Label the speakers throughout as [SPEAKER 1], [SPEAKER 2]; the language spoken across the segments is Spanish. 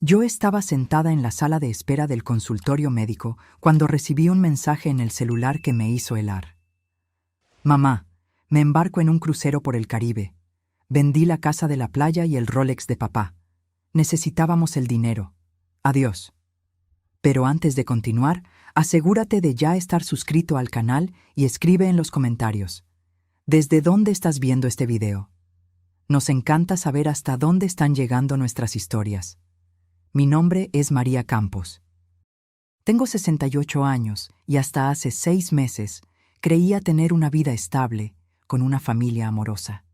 [SPEAKER 1] Yo estaba sentada en la sala de espera del consultorio médico cuando recibí un mensaje en el celular que me hizo helar. Mamá, me embarco en un crucero por el Caribe. Vendí la casa de la playa y el Rolex de papá. Necesitábamos el dinero. Adiós. Pero antes de continuar, asegúrate de ya estar suscrito al canal y escribe en los comentarios. ¿Desde dónde estás viendo este video? Nos encanta saber hasta dónde están llegando nuestras historias. Mi nombre es María Campos. Tengo 68 años y hasta hace 6 meses creía tener una vida estable, con una familia amorosa.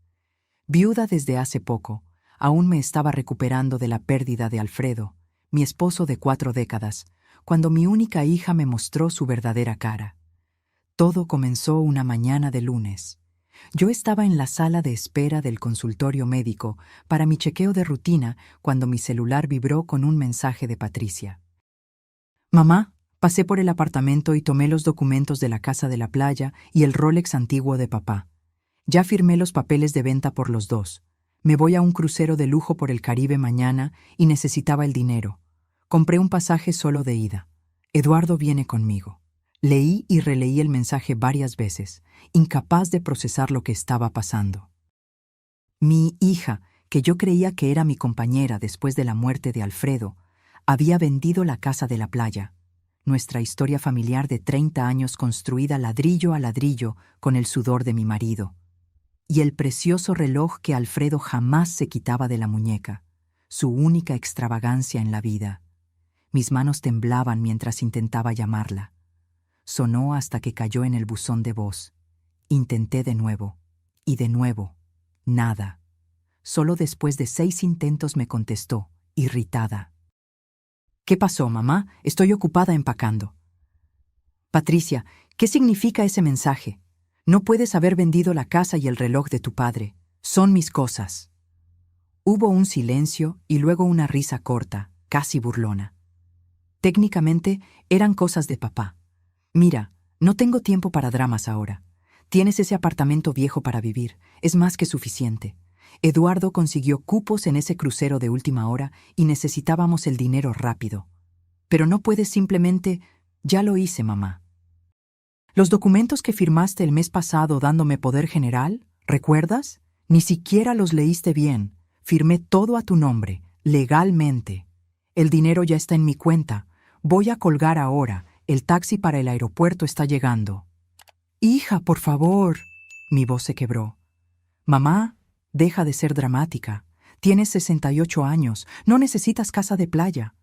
[SPEAKER 1] Viuda desde hace poco, aún me estaba recuperando de la pérdida de Alfredo, mi esposo de 4 décadas, cuando mi única hija me mostró su verdadera cara. Todo comenzó una mañana de lunes. Yo estaba en la sala de espera del consultorio médico para mi chequeo de rutina cuando mi celular vibró con un mensaje de Patricia. Mamá, pasé por el apartamento y tomé los documentos de la casa de la playa y el Rolex antiguo de papá. Ya firmé los papeles de venta por los dos. Me voy a un crucero de lujo por el Caribe mañana y necesitaba el dinero. Compré un pasaje solo de ida. Eduardo viene conmigo. Leí y releí el mensaje varias veces, incapaz de procesar lo que estaba pasando. Mi hija, que yo creía que era mi compañera después de la muerte de Alfredo, había vendido la casa de la playa, nuestra historia familiar de 30 años construida ladrillo a ladrillo con el sudor de mi marido, y el precioso reloj que Alfredo jamás se quitaba de la muñeca, su única extravagancia en la vida. Mis manos temblaban mientras intentaba llamarla. Sonó hasta que cayó en el buzón de voz. Intenté de nuevo, y de nuevo, nada. Solo después de 6 intentos me contestó, irritada. ¿Qué pasó, mamá? Estoy ocupada empacando. Patricia, ¿qué significa ese mensaje? No puedes haber vendido la casa y el reloj de tu padre. Son mis cosas. Hubo un silencio y luego una risa corta, casi burlona. Técnicamente, eran cosas de papá. Mira, no tengo tiempo para dramas ahora. Tienes ese apartamento viejo para vivir. Es más que suficiente. Eduardo consiguió cupos en ese crucero de última hora y necesitábamos el dinero rápido. Pero no puedes simplemente... Ya lo hice, mamá. Los documentos que firmaste el mes pasado dándome poder general, ¿recuerdas? Ni siquiera los leíste bien. Firmé todo a tu nombre, legalmente. El dinero ya está en mi cuenta. Voy a colgar ahora. El taxi para el aeropuerto está llegando. Hija, por favor. Mi voz se quebró. Mamá, deja de ser dramática. Tienes 68 años. No necesitas casa de playa.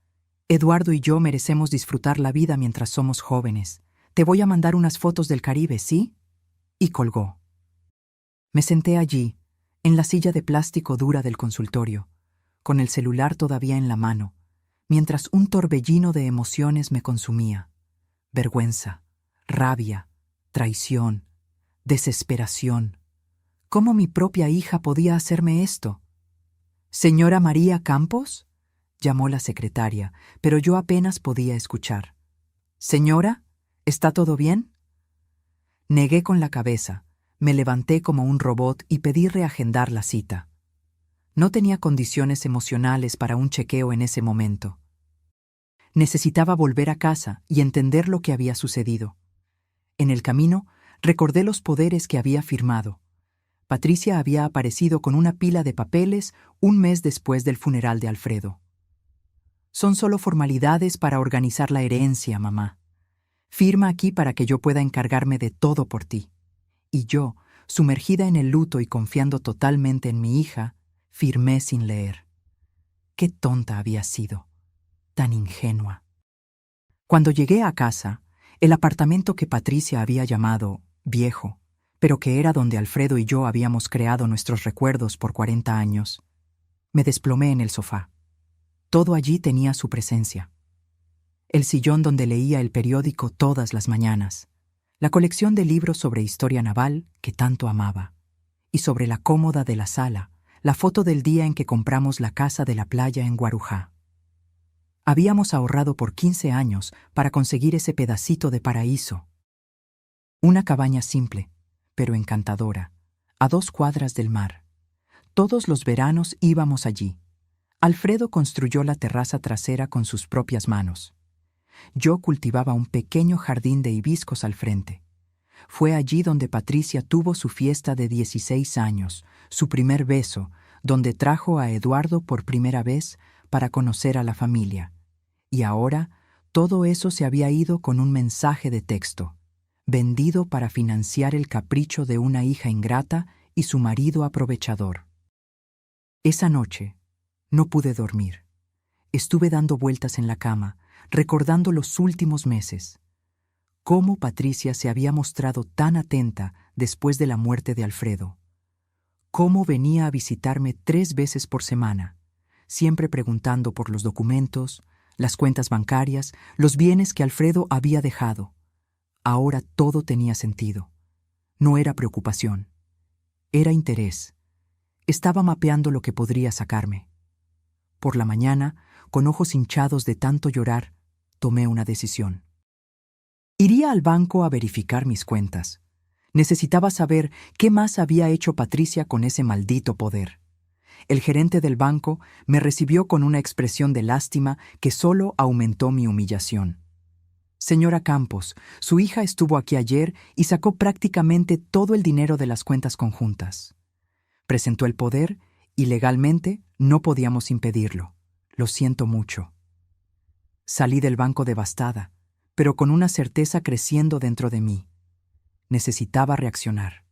[SPEAKER 1] Eduardo y yo merecemos disfrutar la vida mientras somos jóvenes. Te voy a mandar unas fotos del Caribe, ¿sí? Y colgó. Me senté allí, en la silla de plástico dura del consultorio, con el celular todavía en la mano, mientras un torbellino de emociones me consumía. Vergüenza, rabia, traición, desesperación. ¿Cómo mi propia hija podía hacerme esto? ¿Señora María Campos? Llamó la secretaria, pero yo apenas podía escuchar. ¿Señora? ¿Está todo bien? Negué con la cabeza, me levanté como un robot y pedí reagendar la cita. No tenía condiciones emocionales para un chequeo en ese momento. Necesitaba volver a casa y entender lo que había sucedido. En el camino, recordé los poderes que había firmado. Patricia había aparecido con una pila de papeles un mes después del funeral de Alfredo. Son solo formalidades para organizar la herencia, mamá. Firma aquí para que yo pueda encargarme de todo por ti. Y yo, sumergida en el luto y confiando totalmente en mi hija, firmé sin leer. Qué tonta había sido. Tan ingenua. Cuando llegué a casa, el apartamento que Patricia había llamado viejo, pero que era donde Alfredo y yo habíamos creado nuestros recuerdos por 40 años, me desplomé en el sofá. Todo allí tenía su presencia. El sillón donde leía el periódico todas las mañanas, la colección de libros sobre historia naval que tanto amaba, y sobre la cómoda de la sala, la foto del día en que compramos la casa de la playa en Guarujá. Habíamos ahorrado por 15 años para conseguir ese pedacito de paraíso. Una cabaña simple, pero encantadora, a 2 cuadras del mar. Todos los veranos íbamos allí. Alfredo construyó la terraza trasera con sus propias manos. Yo cultivaba un pequeño jardín de hibiscos al frente. Fue allí donde Patricia tuvo su fiesta de 16 años, su primer beso, donde trajo a Eduardo por primera vez para conocer a la familia. Y ahora, todo eso se había ido con un mensaje de texto, vendido para financiar el capricho de una hija ingrata y su marido aprovechador. Esa noche, no pude dormir. Estuve dando vueltas en la cama, recordando los últimos meses. Cómo Patricia se había mostrado tan atenta después de la muerte de Alfredo. Cómo venía a visitarme 3 veces por semana, siempre preguntando por los documentos, las cuentas bancarias, los bienes que Alfredo había dejado. Ahora todo tenía sentido. No era preocupación. Era interés. Estaba mapeando lo que podría sacarme. Por la mañana, con ojos hinchados de tanto llorar, tomé una decisión. Iría al banco a verificar mis cuentas. Necesitaba saber qué más había hecho Patricia con ese maldito poder. El gerente del banco me recibió con una expresión de lástima que solo aumentó mi humillación. Señora Campos, su hija estuvo aquí ayer y sacó prácticamente todo el dinero de las cuentas conjuntas. Presentó el poder y legalmente no podíamos impedirlo. Lo siento mucho. Salí del banco devastada, pero con una certeza creciendo dentro de mí. Necesitaba reaccionar.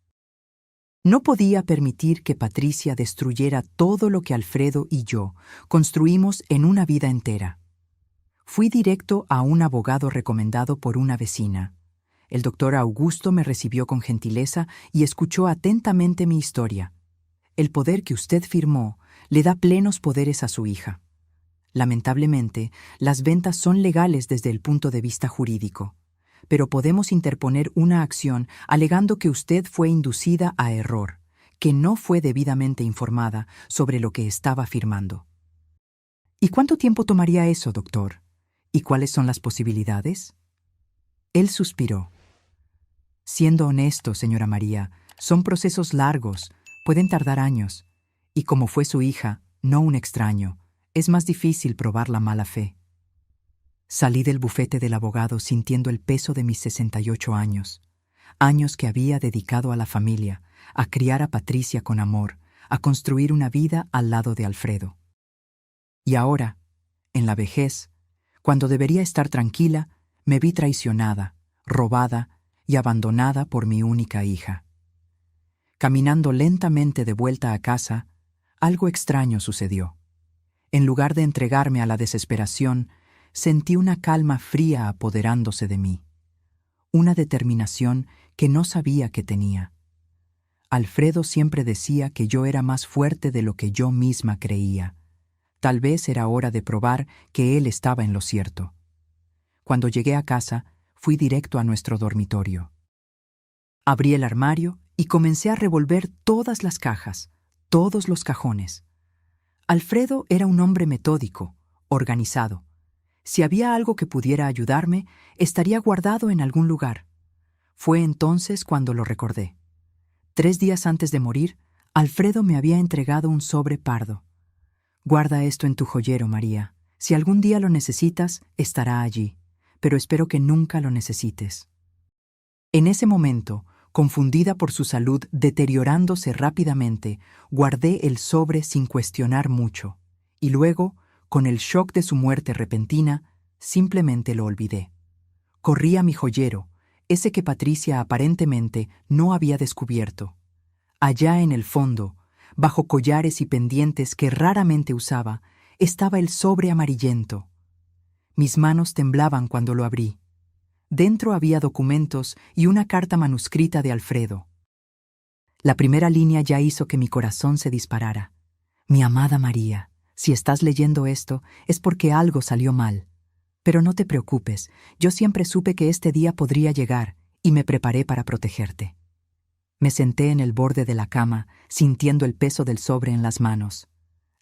[SPEAKER 1] No podía permitir que Patricia destruyera todo lo que Alfredo y yo construimos en una vida entera. Fui directo a un abogado recomendado por una vecina. El doctor Augusto me recibió con gentileza y escuchó atentamente mi historia. El poder que usted firmó le da plenos poderes a su hija. Lamentablemente, las ventas son legales desde el punto de vista jurídico, pero podemos interponer una acción alegando que usted fue inducida a error, que no fue debidamente informada sobre lo que estaba firmando. ¿Y cuánto tiempo tomaría eso, doctor? ¿Y cuáles son las posibilidades? Él suspiró. Siendo honesto, señora María, son procesos largos, pueden tardar años, y como fue su hija, no un extraño, es más difícil probar la mala fe. Salí del bufete del abogado sintiendo el peso de mis 68 años, años que había dedicado a la familia, a criar a Patricia con amor, a construir una vida al lado de Alfredo. Y ahora, en la vejez, cuando debería estar tranquila, me vi traicionada, robada y abandonada por mi única hija. Caminando lentamente de vuelta a casa, algo extraño sucedió. En lugar de entregarme a la desesperación, sentí una calma fría apoderándose de mí, una determinación que no sabía que tenía. Alfredo siempre decía que yo era más fuerte de lo que yo misma creía. Tal vez era hora de probar que él estaba en lo cierto. Cuando llegué a casa, fui directo a nuestro dormitorio. Abrí el armario y comencé a revolver todas las cajas, todos los cajones. Alfredo era un hombre metódico, organizado. Si había algo que pudiera ayudarme, estaría guardado en algún lugar. Fue entonces cuando lo recordé. 3 días antes de morir, Alfredo me había entregado un sobre pardo. Guarda esto en tu joyero, María. Si algún día lo necesitas, estará allí, pero espero que nunca lo necesites. En ese momento, confundida por su salud deteriorándose rápidamente, guardé el sobre sin cuestionar mucho, y luego, con el shock de su muerte repentina, simplemente lo olvidé. Corrí a mi joyero, ese que Patricia aparentemente no había descubierto. Allá en el fondo, bajo collares y pendientes que raramente usaba, estaba el sobre amarillento. Mis manos temblaban cuando lo abrí. Dentro había documentos y una carta manuscrita de Alfredo. La primera línea ya hizo que mi corazón se disparara. Mi amada María, si estás leyendo esto, es porque algo salió mal. Pero no te preocupes, yo siempre supe que este día podría llegar y me preparé para protegerte. Me senté en el borde de la cama, sintiendo el peso del sobre en las manos.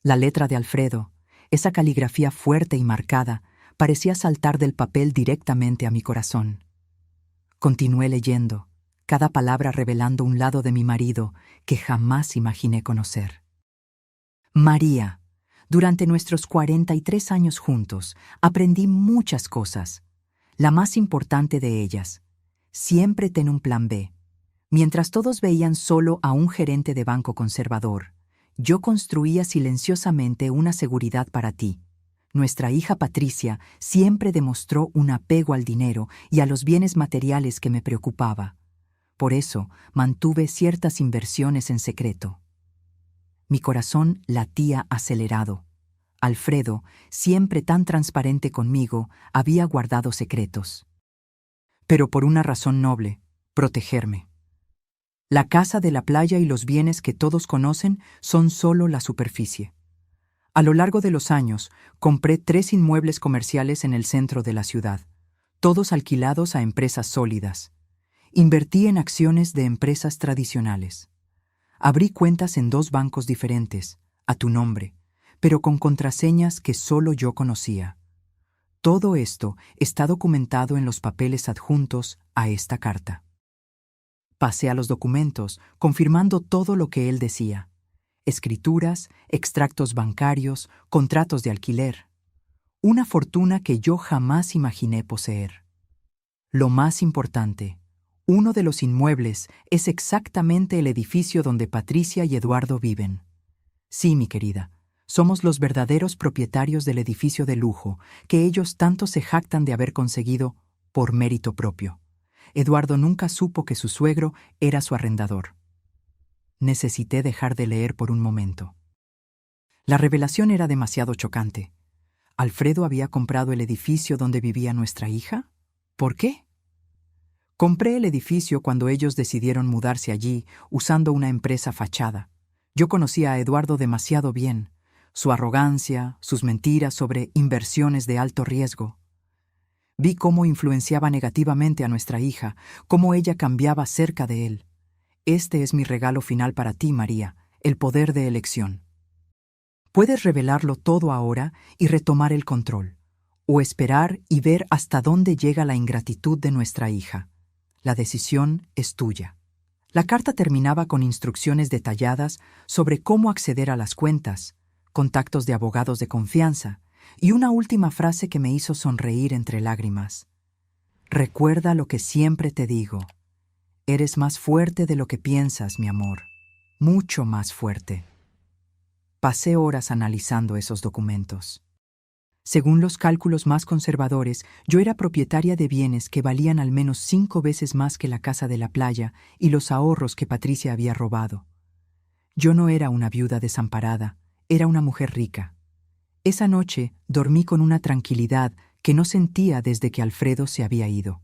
[SPEAKER 1] La letra de Alfredo, esa caligrafía fuerte y marcada, parecía saltar del papel directamente a mi corazón. Continué leyendo, cada palabra revelando un lado de mi marido que jamás imaginé conocer. María, Durante nuestros 43 años juntos, aprendí muchas cosas. La más importante de ellas: siempre ten un plan B. Mientras todos veían solo a un gerente de banco conservador, yo construía silenciosamente una seguridad para ti. Nuestra hija Patricia siempre demostró un apego al dinero y a los bienes materiales que me preocupaba. Por eso mantuve ciertas inversiones en secreto. Mi corazón latía acelerado. Alfredo, siempre tan transparente conmigo, había guardado secretos. Pero por una razón noble: protegerme. La casa de la playa y los bienes que todos conocen son solo la superficie. A lo largo de los años, compré 3 inmuebles comerciales en el centro de la ciudad, todos alquilados a empresas sólidas. Invertí en acciones de empresas tradicionales. Abrí cuentas en 2 bancos diferentes, a tu nombre, pero con contraseñas que solo yo conocía. Todo esto está documentado en los papeles adjuntos a esta carta. Pasé a los documentos, confirmando todo lo que él decía: escrituras, extractos bancarios, contratos de alquiler. Una fortuna que yo jamás imaginé poseer. Lo más importante: uno de los inmuebles es exactamente el edificio donde Patricia y Eduardo viven. Sí, mi querida, somos los verdaderos propietarios del edificio de lujo que ellos tanto se jactan de haber conseguido por mérito propio. Eduardo nunca supo que su suegro era su arrendador. Necesité dejar de leer por un momento. La revelación era demasiado chocante. ¿Alfredo había comprado el edificio donde vivía nuestra hija? ¿Por qué? Compré el edificio cuando ellos decidieron mudarse allí usando una empresa fachada. Yo conocía a Eduardo demasiado bien: su arrogancia, sus mentiras sobre inversiones de alto riesgo. Vi cómo influenciaba negativamente a nuestra hija, cómo ella cambiaba cerca de él. Este es mi regalo final para ti, María: el poder de elección. Puedes revelarlo todo ahora y retomar el control, o esperar y ver hasta dónde llega la ingratitud de nuestra hija. La decisión es tuya. La carta terminaba con instrucciones detalladas sobre cómo acceder a las cuentas, contactos de abogados de confianza, y una última frase que me hizo sonreír entre lágrimas: recuerda lo que siempre te digo. Eres más fuerte de lo que piensas, mi amor. Mucho más fuerte. Pasé horas analizando esos documentos. Según los cálculos más conservadores, yo era propietaria de bienes que valían al menos 5 veces más que la casa de la playa y los ahorros que Patricia había robado. Yo no era una viuda desamparada, era una mujer rica. Esa noche dormí con una tranquilidad que no sentía desde que Alfredo se había ido.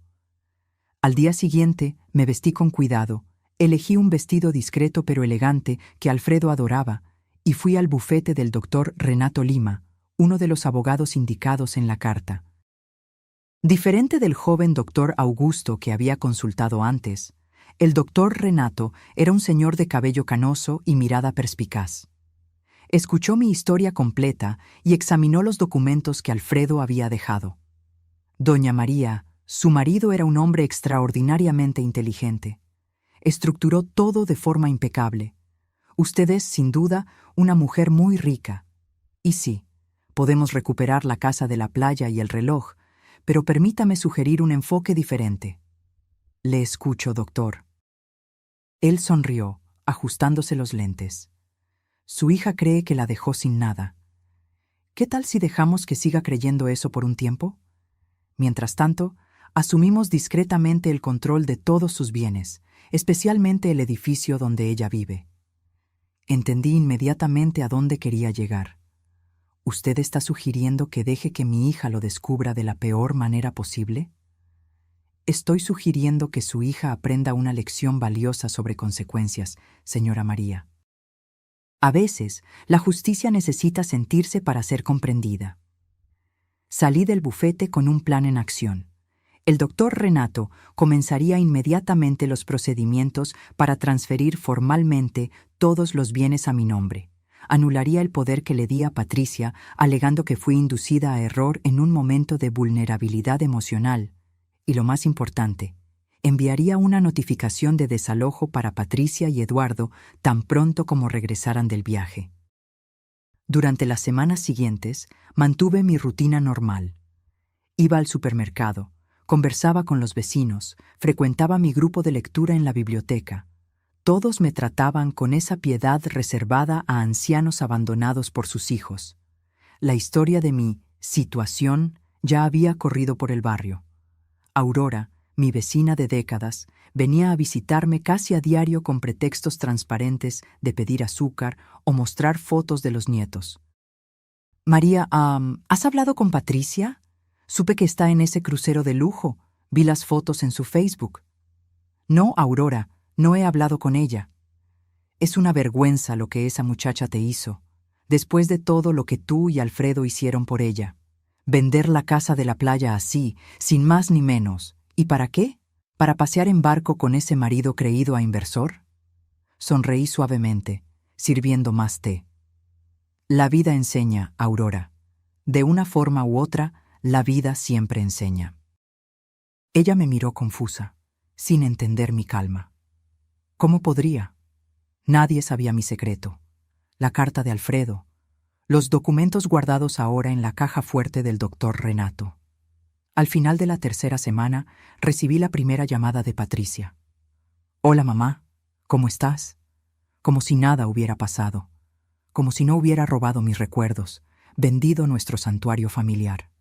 [SPEAKER 1] Al día siguiente me vestí con cuidado, elegí un vestido discreto pero elegante que Alfredo adoraba y fui al bufete del doctor Renato Lima, uno de los abogados indicados en la carta. Diferente del joven doctor Augusto que había consultado antes, el doctor Renato era un señor de cabello canoso y mirada perspicaz. Escuchó mi historia completa y examinó los documentos que Alfredo había dejado. Doña María, su marido, era un hombre extraordinariamente inteligente. Estructuró todo de forma impecable. Usted es, sin duda, una mujer muy rica. Y sí, podemos recuperar la casa de la playa y el reloj, pero permítame sugerir un enfoque diferente. Le escucho, doctor. Él sonrió, ajustándose los lentes. Su hija cree que la dejó sin nada. ¿Qué tal si dejamos que siga creyendo eso por un tiempo? Mientras tanto, asumimos discretamente el control de todos sus bienes, especialmente el edificio donde ella vive. Entendí inmediatamente a dónde quería llegar. ¿Usted está sugiriendo que deje que mi hija lo descubra de la peor manera posible? Estoy sugiriendo que su hija aprenda una lección valiosa sobre consecuencias, señora María. A veces, la justicia necesita sentirse para ser comprendida. Salí del bufete con un plan en acción. El doctor Renato comenzaría inmediatamente los procedimientos para transferir formalmente todos los bienes a mi nombre. Anularía el poder que le di a Patricia, alegando que fui inducida a error en un momento de vulnerabilidad emocional. Y lo más importante, enviaría una notificación de desalojo para Patricia y Eduardo tan pronto como regresaran del viaje. Durante las semanas siguientes, mantuve mi rutina normal. Iba al supermercado, conversaba con los vecinos, frecuentaba mi grupo de lectura en la biblioteca. Todos me trataban con esa piedad reservada a ancianos abandonados por sus hijos. La historia de mi situación ya había corrido por el barrio. Aurora, mi vecina de décadas, venía a visitarme casi a diario con pretextos transparentes de pedir azúcar o mostrar fotos de los nietos. María, ¿has hablado con Patricia? Supe que está en ese crucero de lujo. Vi las fotos en su Facebook. No, Aurora, no he hablado con ella. Es una vergüenza lo que esa muchacha te hizo, después de todo lo que tú y Alfredo hicieron por ella. Vender la casa de la playa así, sin más ni menos. ¿Y para qué? ¿Para pasear en barco con ese marido creído a inversor? Sonreí suavemente, sirviendo más té. La vida enseña, Aurora. De una forma u otra, la vida siempre enseña. Ella me miró confusa, sin entender mi calma. ¿Cómo podría? Nadie sabía mi secreto. La carta de Alfredo, los documentos guardados ahora en la caja fuerte del doctor Renato. Al final de la tercera semana, recibí la primera llamada de Patricia. Hola, mamá, ¿cómo estás? Como si nada hubiera pasado, como si no hubiera robado mis recuerdos, vendido nuestro santuario familiar.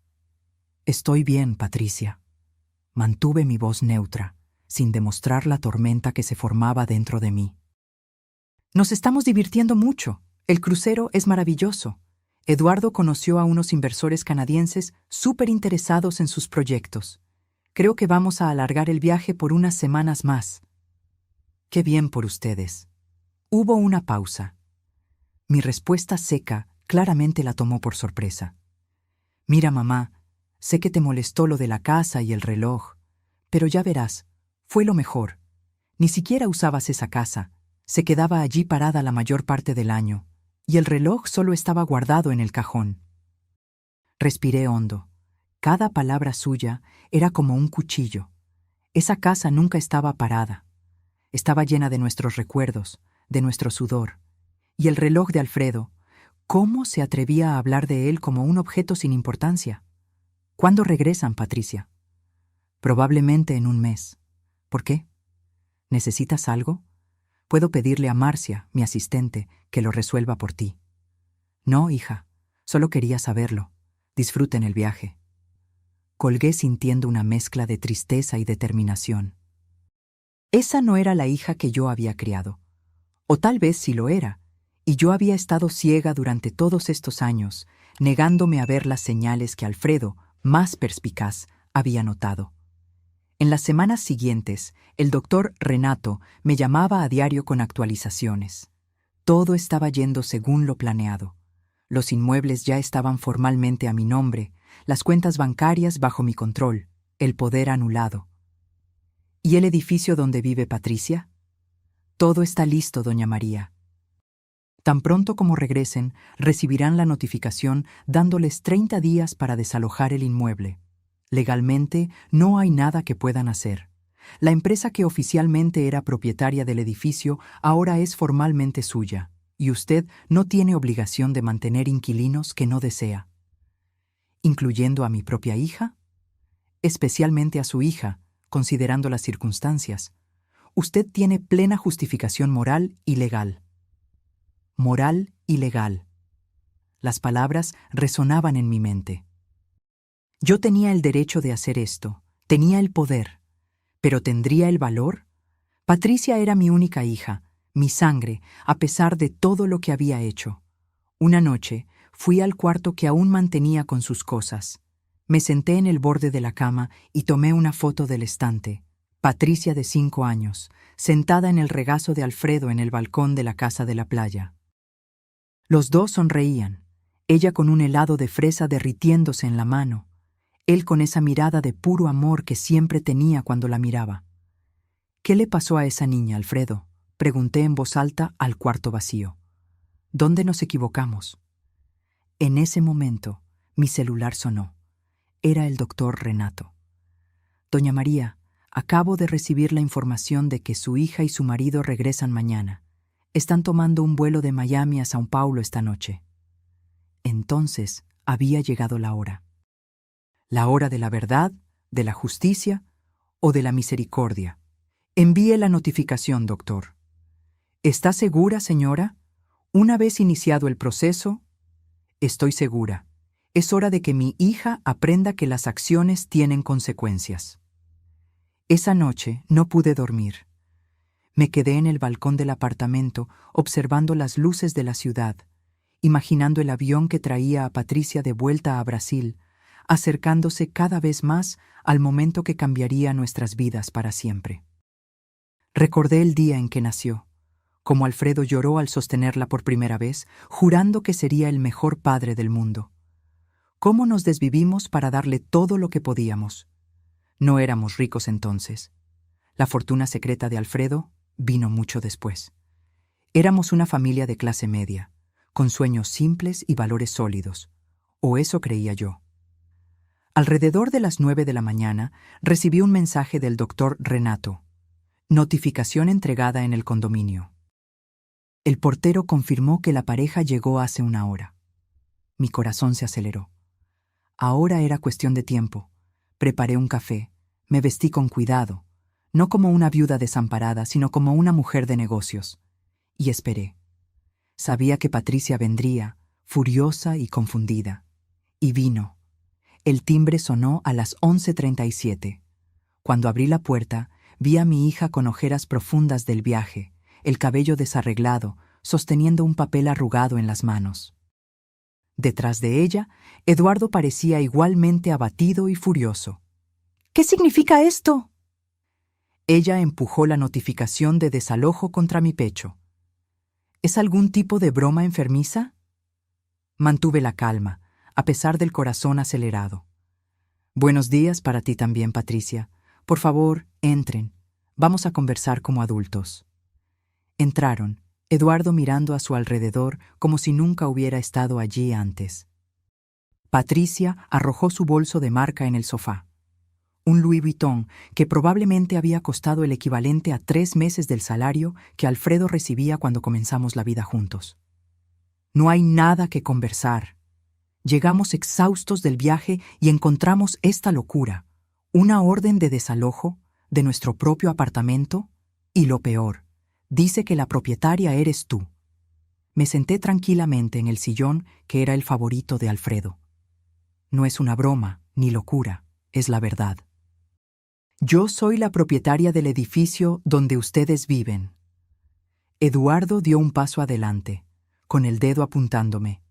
[SPEAKER 1] Estoy bien, Patricia. Mantuve mi voz neutra, sin demostrar la tormenta que se formaba dentro de mí. Nos estamos divirtiendo mucho. El crucero es maravilloso. Eduardo conoció a unos inversores canadienses súper interesados en sus proyectos. Creo que vamos a alargar el viaje por unas semanas más. Qué bien por ustedes. Hubo una pausa. Mi respuesta seca claramente la tomó por sorpresa. Mira, mamá, sé que te molestó lo de la casa y el reloj, pero ya verás, fue lo mejor. Ni siquiera usabas esa casa, se quedaba allí parada la mayor parte del año, y el reloj solo estaba guardado en el cajón. Respiré hondo. Cada palabra suya era como un cuchillo. Esa casa nunca estaba parada. Estaba llena de nuestros recuerdos, de nuestro sudor. Y el reloj de Alfredo, ¿cómo se atrevía a hablar de él como un objeto sin importancia? ¿Cuándo regresan, Patricia? Probablemente en un mes. ¿Por qué? ¿Necesitas algo? Puedo pedirle a Marcia, mi asistente, que lo resuelva por ti. No, hija, solo quería saberlo. Disfruten el viaje. Colgué sintiendo una mezcla de tristeza y determinación. Esa no era la hija que yo había criado. O tal vez sí lo era, y yo había estado ciega durante todos estos años, negándome a ver las señales que Alfredo, más perspicaz, había notado. En las semanas siguientes, el doctor Renato me llamaba a diario con actualizaciones. Todo estaba yendo según lo planeado. Los inmuebles ya estaban formalmente a mi nombre, las cuentas bancarias bajo mi control, el poder anulado. ¿Y el edificio donde vive Patricia? Todo está listo, doña María. Tan pronto como regresen, recibirán la notificación dándoles 30 días para desalojar el inmueble. Legalmente, no hay nada que puedan hacer. La empresa que oficialmente era propietaria del edificio ahora es formalmente suya, y usted no tiene obligación de mantener inquilinos que no desea. ¿Incluyendo a mi propia hija? Especialmente a su hija, considerando las circunstancias. Usted tiene plena justificación moral y legal. Moral y legal. Las palabras resonaban en mi mente. Yo tenía el derecho de hacer esto, tenía el poder, pero ¿tendría el valor? Patricia era mi única hija, mi sangre, a pesar de todo lo que había hecho. Una noche, fui al cuarto que aún mantenía con sus cosas. Me senté en el borde de la cama y tomé una foto del estante. Patricia de 5 años, sentada en el regazo de Alfredo en el balcón de la casa de la playa. Los dos sonreían, ella con un helado de fresa derritiéndose en la mano, él con esa mirada de puro amor que siempre tenía cuando la miraba. ¿Qué le pasó a esa niña, Alfredo? Pregunté en voz alta al cuarto vacío. ¿Dónde nos equivocamos? En ese momento, mi celular sonó. Era el doctor Renato. Doña María, acabo de recibir la información de que su hija y su marido regresan mañana. Están tomando un vuelo de Miami a São Paulo esta noche. Entonces había llegado la hora. La hora de la verdad, de la justicia o de la misericordia. Envíe la notificación, doctor. ¿Está segura, señora? Una vez iniciado el proceso, estoy segura. Es hora de que mi hija aprenda que las acciones tienen consecuencias. Esa noche no pude dormir. Me quedé en el balcón del apartamento observando las luces de la ciudad, imaginando el avión que traía a Patricia de vuelta a Brasil, acercándose cada vez más al momento que cambiaría nuestras vidas para siempre. Recordé el día en que nació, cómo Alfredo lloró al sostenerla por primera vez, jurando que sería el mejor padre del mundo. Cómo nos desvivimos para darle todo lo que podíamos. No éramos ricos entonces. La fortuna secreta de Alfredo vino mucho después. Éramos una familia de clase media, con sueños simples y valores sólidos, o eso creía yo. Alrededor de las 9 de la mañana recibí un mensaje del doctor Renato. Notificación entregada en el condominio. El portero confirmó que la pareja llegó hace una hora. Mi corazón se aceleró. Ahora era cuestión de tiempo. Preparé un café, me vestí con cuidado, no como una viuda desamparada, sino como una mujer de negocios. Y esperé. Sabía que Patricia vendría, furiosa y confundida. Y vino. El timbre sonó a las 11:37. Cuando abrí la puerta, vi a mi hija con ojeras profundas del viaje, el cabello desarreglado, sosteniendo un papel arrugado en las manos. Detrás de ella, Eduardo parecía igualmente abatido y furioso. ¿Qué significa esto? Ella empujó la notificación de desalojo contra mi pecho. ¿Es algún tipo de broma enfermiza? Mantuve la calma, a pesar del corazón acelerado. Buenos días para ti también, Patricia. Por favor, entren. Vamos a conversar como adultos. Entraron, Eduardo mirando a su alrededor como si nunca hubiera estado allí antes. Patricia arrojó su bolso de marca en el sofá. Un Louis Vuitton que probablemente había costado el equivalente a 3 meses del salario que Alfredo recibía cuando comenzamos la vida juntos. No hay nada que conversar. Llegamos exhaustos del viaje y encontramos esta locura, una orden de desalojo de nuestro propio apartamento y lo peor, dice que la propietaria eres tú. Me senté tranquilamente en el sillón que era el favorito de Alfredo. No es una broma ni locura, es la verdad. Yo soy la propietaria del edificio donde ustedes viven. Eduardo dio un paso adelante, con el dedo apuntándome.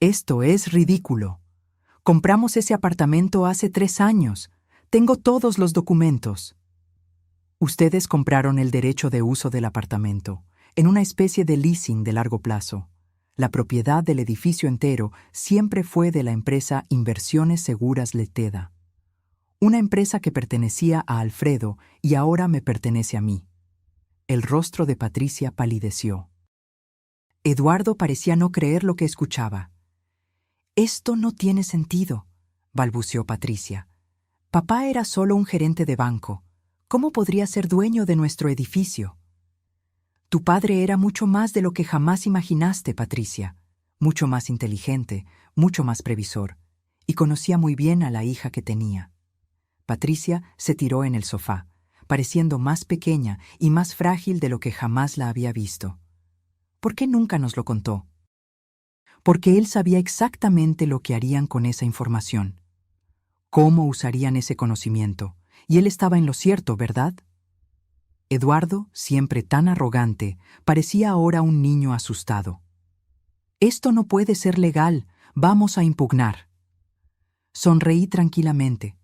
[SPEAKER 1] Esto es ridículo. Compramos ese apartamento hace 3 años. Tengo todos los documentos. Ustedes compraron el derecho de uso del apartamento, en una especie de leasing de largo plazo. La propiedad del edificio entero siempre fue de la empresa Inversiones Seguras Leteda. Una empresa que pertenecía a Alfredo y ahora me pertenece a mí. El rostro de Patricia palideció. Eduardo parecía no creer lo que escuchaba. «Esto no tiene sentido», balbuceó Patricia. «Papá era solo un gerente de banco. ¿Cómo podría ser dueño de nuestro edificio?» «Tu padre era mucho más de lo que jamás imaginaste, Patricia. Mucho más inteligente, mucho más previsor. Y conocía muy bien a la hija que tenía». Patricia se tiró en el sofá, pareciendo más pequeña y más frágil de lo que jamás la había visto. ¿Por qué nunca nos lo contó? Porque él sabía exactamente lo que harían con esa información. Cómo usarían ese conocimiento. Y él estaba en lo cierto, ¿verdad? Eduardo, siempre tan arrogante, parecía ahora un niño asustado. «Esto no puede ser legal. Vamos a impugnar». Sonreí tranquilamente,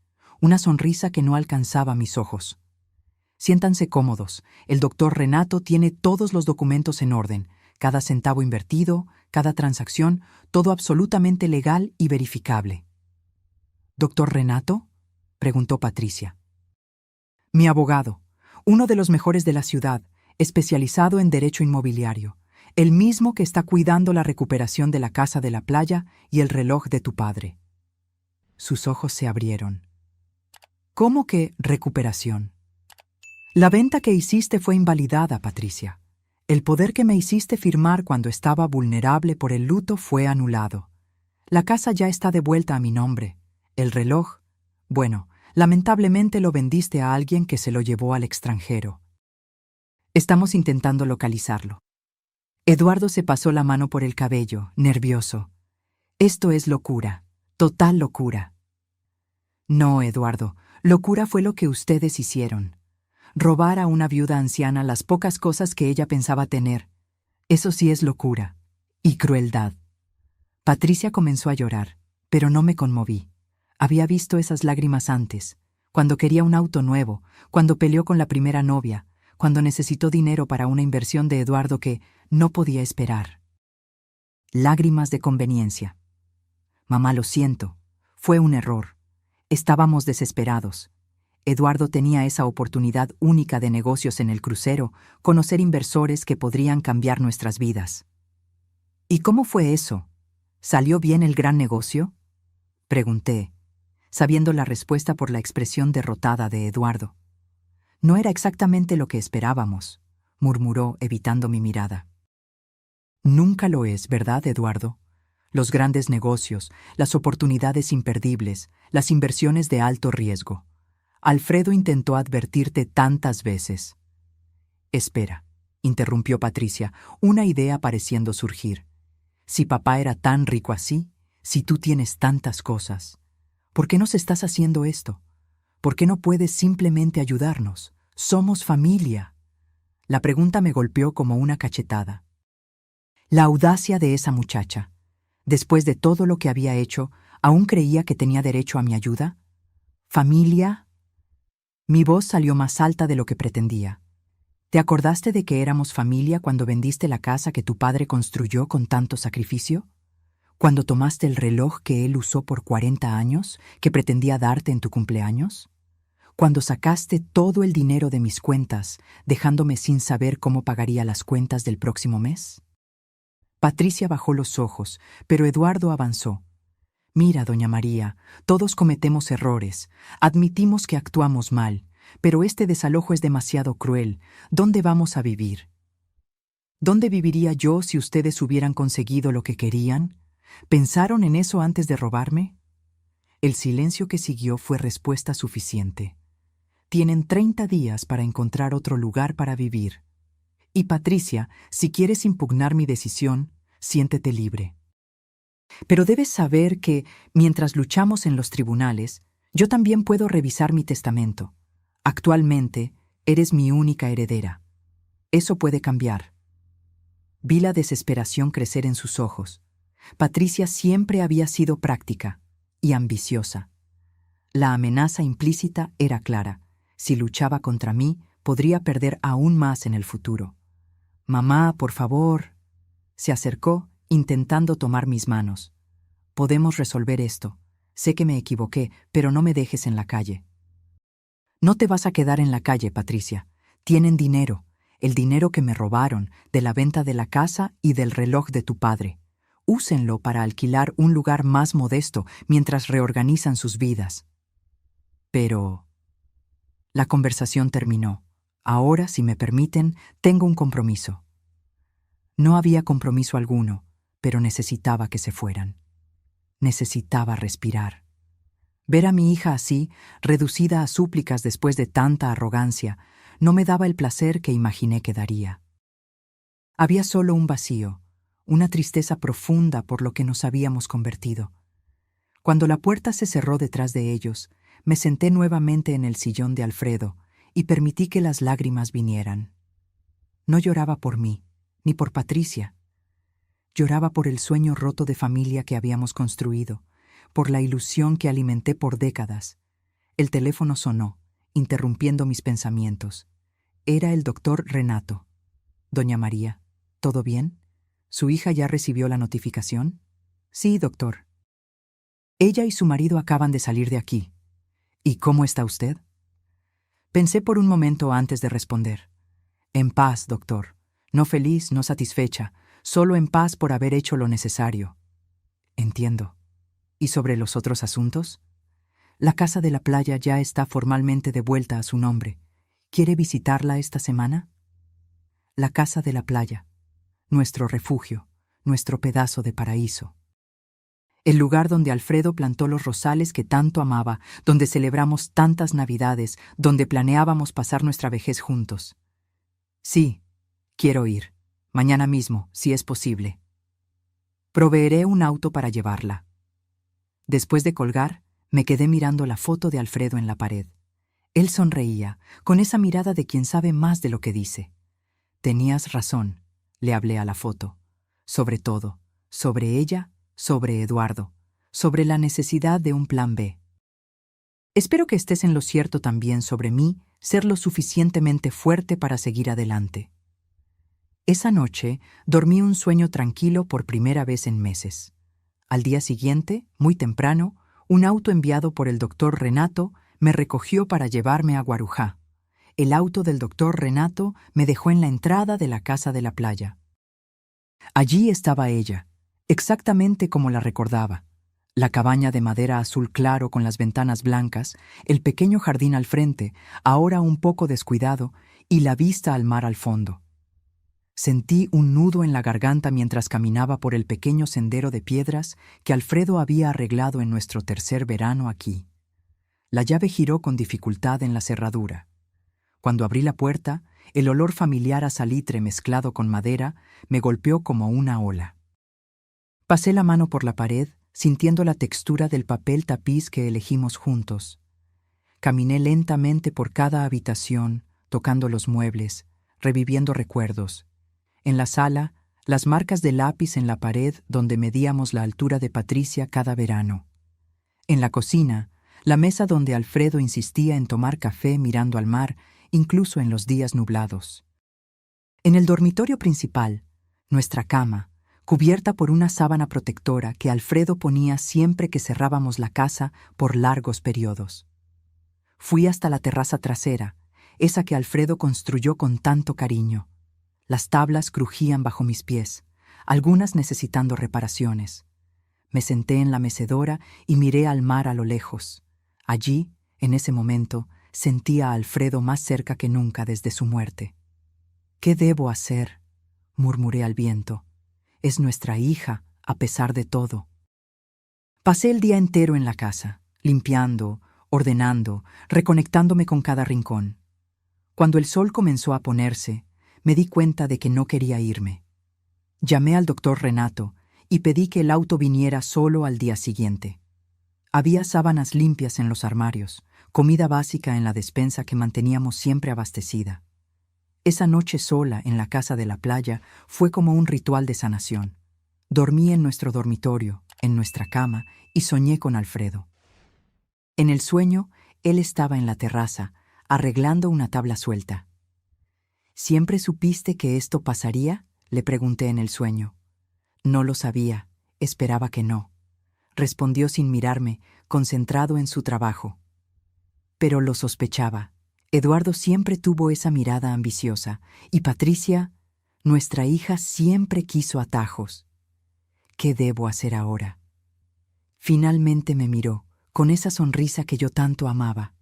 [SPEAKER 1] una sonrisa que no alcanzaba mis ojos. «Siéntanse cómodos. El doctor Renato tiene todos los documentos en orden, cada centavo invertido, cada transacción, todo absolutamente legal y verificable». «¿Doctor Renato?», preguntó Patricia. «Mi abogado, uno de los mejores de la ciudad, especializado en derecho inmobiliario, el mismo que está cuidando la recuperación de la casa de la playa y el reloj de tu padre». Sus ojos se abrieron. «¿Cómo que recuperación?» «La venta que hiciste fue invalidada, Patricia. El poder que me hiciste firmar cuando estaba vulnerable por el luto fue anulado. La casa ya está de vuelta a mi nombre. El reloj, bueno, lamentablemente lo vendiste a alguien que se lo llevó al extranjero. Estamos intentando localizarlo. Eduardo se pasó la mano por el cabello, nervioso. Esto es locura, total locura. No, Eduardo, locura fue lo que ustedes hicieron. Robar a una viuda anciana las pocas cosas que ella pensaba tener. Eso sí es locura. Y crueldad. Patricia comenzó a llorar, pero no me conmoví. Había visto esas lágrimas antes, cuando quería un auto nuevo, cuando peleó con la primera novia, cuando necesitó dinero para una inversión de Eduardo que no podía esperar. Lágrimas de conveniencia. Mamá, lo siento. Fue un error. Estábamos desesperados. Eduardo tenía esa oportunidad única de negocios en el crucero, conocer inversores que podrían cambiar nuestras vidas. ¿Y cómo fue eso? ¿Salió bien el gran negocio? Pregunté, sabiendo la respuesta por la expresión derrotada de Eduardo. No era exactamente lo que esperábamos, murmuró, evitando mi mirada. Nunca lo es, ¿verdad, Eduardo? Los grandes negocios, las oportunidades imperdibles, las inversiones de alto riesgo. Alfredo intentó advertirte tantas veces. Espera, interrumpió Patricia, una idea pareciendo surgir. Si papá era tan rico así, si tú tienes tantas cosas, ¿por qué nos estás haciendo esto? ¿Por qué no puedes simplemente ayudarnos? Somos familia. La pregunta me golpeó como una cachetada. La audacia de esa muchacha. Después de todo lo que había hecho, ¿aún creía que tenía derecho a mi ayuda? ¿Familia? Mi voz salió más alta de lo que pretendía. ¿Te acordaste de que éramos familia cuando vendiste la casa que tu padre construyó con tanto sacrificio? ¿Cuando tomaste el reloj que él usó por 40 años, que pretendía darte en tu cumpleaños? ¿Cuando sacaste todo el dinero de mis cuentas, dejándome sin saber cómo pagaría las cuentas del próximo mes? Patricia bajó los ojos, pero Eduardo avanzó. Mira, doña María, todos cometemos errores, admitimos que actuamos mal, pero este desalojo es demasiado cruel. ¿Dónde vamos a vivir? ¿Dónde viviría yo si ustedes hubieran conseguido lo que querían? ¿Pensaron en eso antes de robarme? El silencio que siguió fue respuesta suficiente. Tienen 30 días para encontrar otro lugar para vivir. Y Patricia, si quieres impugnar mi decisión, siéntete libre. Pero debes saber que, mientras luchamos en los tribunales, yo también puedo revisar mi testamento. Actualmente, eres mi única heredera. Eso puede cambiar. Vi la desesperación crecer en sus ojos. Patricia siempre había sido práctica y ambiciosa. La amenaza implícita era clara. Si luchaba contra mí, podría perder aún más en el futuro. Mamá, por favor. Se acercó, intentando tomar mis manos. Podemos resolver esto. Sé que me equivoqué, pero no me dejes en la calle. No te vas a quedar en la calle, Patricia. Tienen dinero, el dinero que me robaron, de la venta de la casa y del reloj de tu padre. Úsenlo para alquilar un lugar más modesto mientras reorganizan sus vidas. Pero... La conversación terminó. Ahora, si me permiten, tengo un compromiso. No había compromiso alguno, pero necesitaba que se fueran. Necesitaba respirar. Ver a mi hija así, reducida a súplicas después de tanta arrogancia, no me daba el placer que imaginé que daría. Había solo un vacío, una tristeza profunda por lo que nos habíamos convertido. Cuando la puerta se cerró detrás de ellos, me senté nuevamente en el sillón de Alfredo y permití que las lágrimas vinieran. No lloraba por mí, ni por Patricia. Lloraba por el sueño roto de familia que habíamos construido, por la ilusión que alimenté por décadas. El teléfono sonó, interrumpiendo mis pensamientos. Era el doctor Renato. Doña María, ¿todo bien? ¿Su hija ya recibió la notificación? Sí, doctor. Ella y su marido acaban de salir de aquí. ¿Y cómo está usted? Pensé por un momento antes de responder. En paz, doctor. No feliz, no satisfecha, solo en paz por haber hecho lo necesario. Entiendo. ¿Y sobre los otros asuntos? La casa de la playa ya está formalmente de vuelta a su nombre. ¿Quiere visitarla esta semana? La casa de la playa. Nuestro refugio, nuestro pedazo de paraíso. El lugar donde Alfredo plantó los rosales que tanto amaba, donde celebramos tantas Navidades, donde planeábamos pasar nuestra vejez juntos. Sí, quiero ir. Mañana mismo, si es posible. Proveeré un auto para llevarla. Después de colgar, me quedé mirando la foto de Alfredo en la pared. Él sonreía, con esa mirada de quien sabe más de lo que dice. Tenías razón, le hablé a la foto. Sobre todo, sobre ella, sobre Eduardo, sobre la necesidad de un plan B. Espero que estés en lo cierto también sobre mí, ser lo suficientemente fuerte para seguir adelante. Esa noche dormí un sueño tranquilo por primera vez en meses. Al día siguiente, muy temprano, un auto enviado por el doctor Renato me recogió para llevarme a Guarujá. El auto del doctor Renato me dejó en la entrada de la casa de la playa. Allí estaba ella, exactamente como la recordaba. La cabaña de madera azul claro con las ventanas blancas, el pequeño jardín al frente, ahora un poco descuidado, y la vista al mar al fondo. Sentí un nudo en la garganta mientras caminaba por el pequeño sendero de piedras que Alfredo había arreglado en nuestro tercer verano aquí. La llave giró con dificultad en la cerradura. Cuando abrí la puerta, el olor familiar a salitre mezclado con madera me golpeó como una ola. Pasé la mano por la pared, sintiendo la textura del papel tapiz que elegimos juntos. Caminé lentamente por cada habitación, tocando los muebles, reviviendo recuerdos. En la sala, las marcas de lápiz en la pared donde medíamos la altura de Patricia cada verano. En la cocina, la mesa donde Alfredo insistía en tomar café mirando al mar, incluso en los días nublados. En el dormitorio principal, nuestra cama, cubierta por una sábana protectora que Alfredo ponía siempre que cerrábamos la casa por largos periodos. Fui hasta la terraza trasera, esa que Alfredo construyó con tanto cariño. Las tablas crujían bajo mis pies, algunas necesitando reparaciones. Me senté en la mecedora y miré al mar a lo lejos. Allí, en ese momento, sentía a Alfredo más cerca que nunca desde su muerte. «¿Qué debo hacer?», murmuré al viento. «Es nuestra hija, a pesar de todo». Pasé el día entero en la casa, limpiando, ordenando, reconectándome con cada rincón. Cuando el sol comenzó a ponerse, me di cuenta de que no quería irme. Llamé al doctor Renato y pedí que el auto viniera solo al día siguiente. Había sábanas limpias en los armarios, comida básica en la despensa que manteníamos siempre abastecida. Esa noche sola en la casa de la playa fue como un ritual de sanación. Dormí en nuestro dormitorio, en nuestra cama, y soñé con Alfredo. En el sueño, él estaba en la terraza, arreglando una tabla suelta. «¿Siempre supiste que esto pasaría?», le pregunté en el sueño. «No lo sabía, esperaba que no», respondió sin mirarme, concentrado en su trabajo. Pero lo sospechaba. Eduardo siempre tuvo esa mirada ambiciosa, y Patricia, nuestra hija, siempre quiso atajos. ¿Qué debo hacer ahora? Finalmente me miró, con esa sonrisa que yo tanto amaba.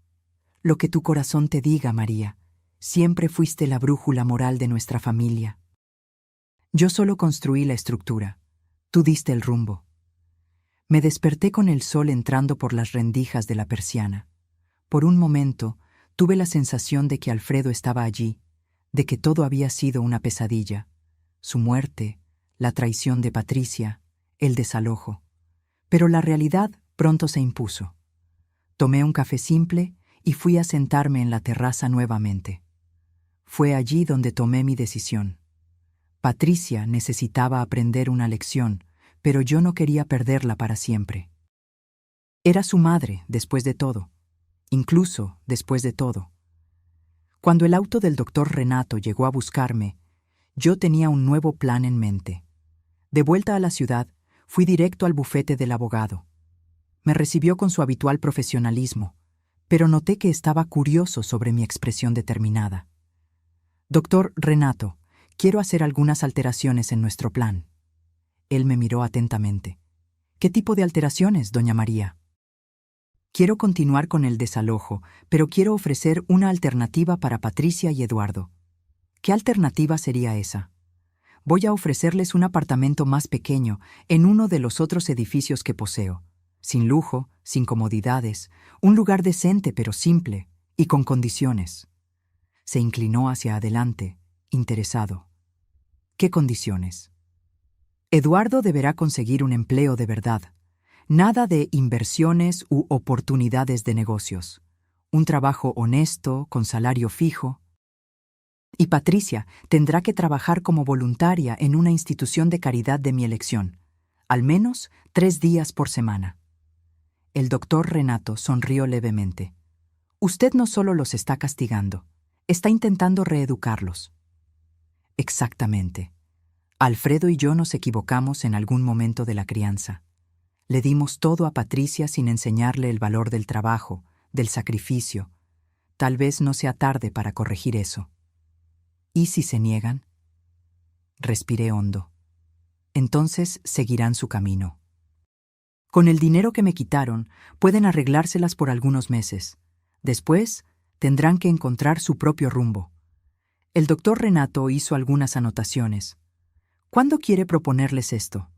[SPEAKER 1] «Lo que tu corazón te diga, María. Siempre fuiste la brújula moral de nuestra familia. Yo solo construí la estructura. Tú diste el rumbo». Me desperté con el sol entrando por las rendijas de la persiana. Por un momento, tuve la sensación de que Alfredo estaba allí, de que todo había sido una pesadilla. Su muerte, la traición de Patricia, el desalojo. Pero la realidad pronto se impuso. Tomé un café simple y fui a sentarme en la terraza nuevamente. Fue allí donde tomé mi decisión. Patricia necesitaba aprender una lección, pero yo no quería perderla para siempre. Era su madre, después de todo. Incluso después de todo. Cuando el auto del doctor Renato llegó a buscarme, yo tenía un nuevo plan en mente. De vuelta a la ciudad, fui directo al bufete del abogado. Me recibió con su habitual profesionalismo, pero noté que estaba curioso sobre mi expresión determinada. «Doctor Renato, quiero hacer algunas alteraciones en nuestro plan». Él me miró atentamente. «¿Qué tipo de alteraciones, doña María?». «Quiero continuar con el desalojo, pero quiero ofrecer una alternativa para Patricia y Eduardo». «¿Qué alternativa sería esa?». Voy a ofrecerles un apartamento más pequeño en uno de los otros edificios que poseo, sin lujo, sin comodidades, un lugar decente pero simple y con condiciones. Se inclinó hacia adelante, interesado. ¿Qué condiciones? Eduardo deberá conseguir un empleo de verdad. Nada de inversiones u oportunidades de negocios. Un trabajo honesto, con salario fijo. Y Patricia tendrá que trabajar como voluntaria en una institución de caridad de mi elección, al menos 3 días por semana. El doctor Renato sonrió levemente. Usted no solo los está castigando, está intentando reeducarlos. Exactamente. Alfredo y yo nos equivocamos en algún momento de la crianza. Le dimos todo a Patricia sin enseñarle el valor del trabajo, del sacrificio. Tal vez no sea tarde para corregir eso. ¿Y si se niegan? Respiré hondo. Entonces seguirán su camino. Con el dinero que me quitaron, pueden arreglárselas por algunos meses. Después, tendrán que encontrar su propio rumbo. El doctor Renato hizo algunas anotaciones. ¿Cuándo quiere proponerles esto?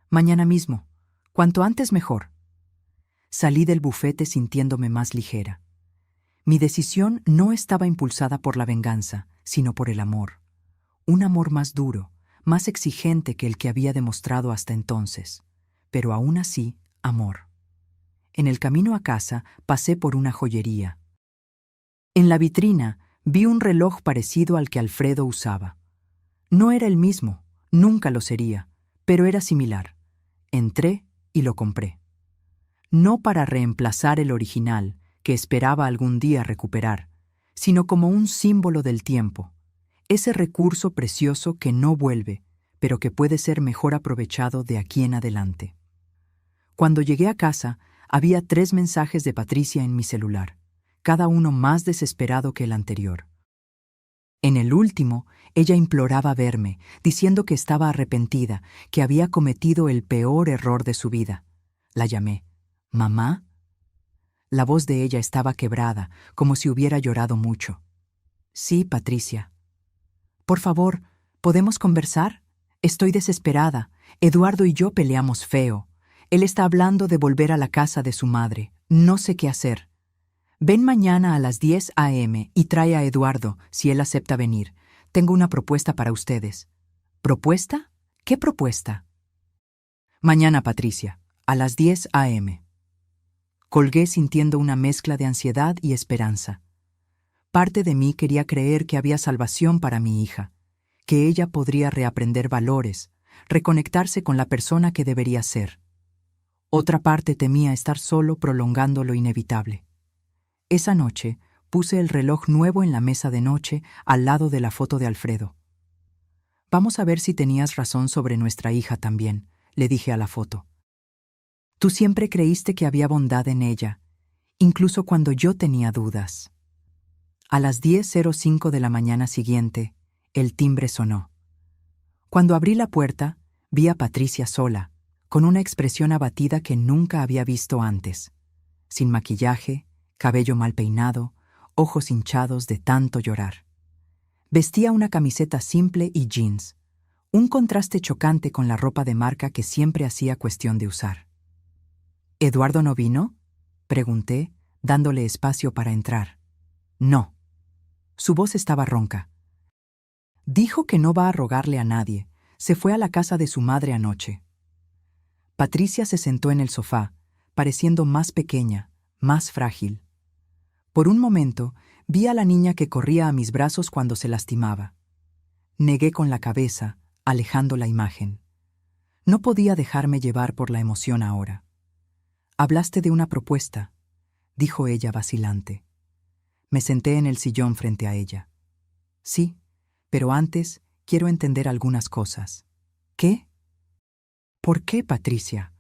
[SPEAKER 1] Mañana mismo. Cuanto antes mejor. Salí del bufete sintiéndome más ligera. Mi decisión no estaba impulsada por la venganza, sino por el amor. Un amor más duro, más exigente que el que había demostrado hasta entonces, pero aún así, amor. En el camino a casa pasé por una joyería. En la vitrina vi un reloj parecido al que Alfredo usaba. No era el mismo, nunca lo sería, pero era similar. Entré y lo compré. No para reemplazar el original, que esperaba algún día recuperar, sino como un símbolo del tiempo, ese recurso precioso que no vuelve, pero que puede ser mejor aprovechado de aquí en adelante. Cuando llegué a casa, había 3 mensajes de Patricia en mi celular, cada uno más desesperado que el anterior. En el último, ella imploraba verme, diciendo que estaba arrepentida, que había cometido el peor error de su vida. La llamé. ¿Mamá? La voz de ella estaba quebrada, como si hubiera llorado mucho. Sí, Patricia. Por favor, ¿podemos conversar? Estoy desesperada. Eduardo y yo peleamos feo. Él está hablando de volver a la casa de su madre. No sé qué hacer. Ven mañana a las 10 a.m. y trae a Eduardo, si él acepta venir. Tengo una propuesta para ustedes. ¿Propuesta? ¿Qué propuesta? Mañana, Patricia, a las 10 a.m. Colgué sintiendo una mezcla de ansiedad y esperanza. Parte de mí quería creer que había salvación para mi hija, que ella podría reaprender valores, reconectarse con la persona que debería ser. Otra parte temía estar solo prolongando lo inevitable. Esa noche puse el reloj nuevo en la mesa de noche al lado de la foto de Alfredo. Vamos a ver si tenías razón sobre nuestra hija también, le dije a la foto. Tú siempre creíste que había bondad en ella, incluso cuando yo tenía dudas. A las 10:05 de la mañana siguiente, el timbre sonó. Cuando abrí la puerta, vi a Patricia sola, con una expresión abatida que nunca había visto antes. Sin maquillaje, cabello mal peinado, ojos hinchados de tanto llorar. Vestía una camiseta simple y jeans, un contraste chocante con la ropa de marca que siempre hacía cuestión de usar. ¿Eduardo no vino?, pregunté, dándole espacio para entrar. No. Su voz estaba ronca. Dijo que no va a rogarle a nadie. Se fue a la casa de su madre anoche. Patricia se sentó en el sofá, pareciendo más pequeña, más frágil. Por un momento, vi a la niña que corría a mis brazos cuando se lastimaba. Negué con la cabeza, alejando la imagen. No podía dejarme llevar por la emoción ahora. Hablaste de una propuesta, dijo ella vacilante. Me senté en el sillón frente a ella. Sí, pero antes quiero entender algunas cosas. ¿Qué? ¿Por qué, Patricia?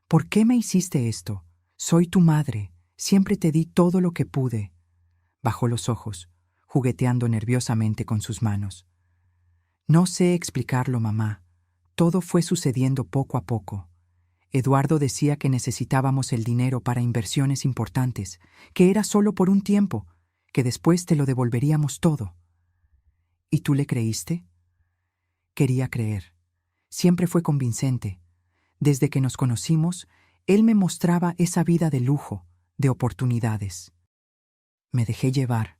[SPEAKER 1] ¿Por qué me hiciste esto? Soy tu madre. Siempre te di todo lo que pude. Bajó los ojos, jugueteando nerviosamente con sus manos. No sé explicarlo, mamá. Todo fue sucediendo poco a poco. Eduardo decía que necesitábamos el dinero para inversiones importantes, que era solo por un tiempo, que después te lo devolveríamos todo. ¿Y tú le creíste? Quería creer. Siempre fue convincente. Desde que nos conocimos, él me mostraba esa vida de lujo, de oportunidades. Me dejé llevar.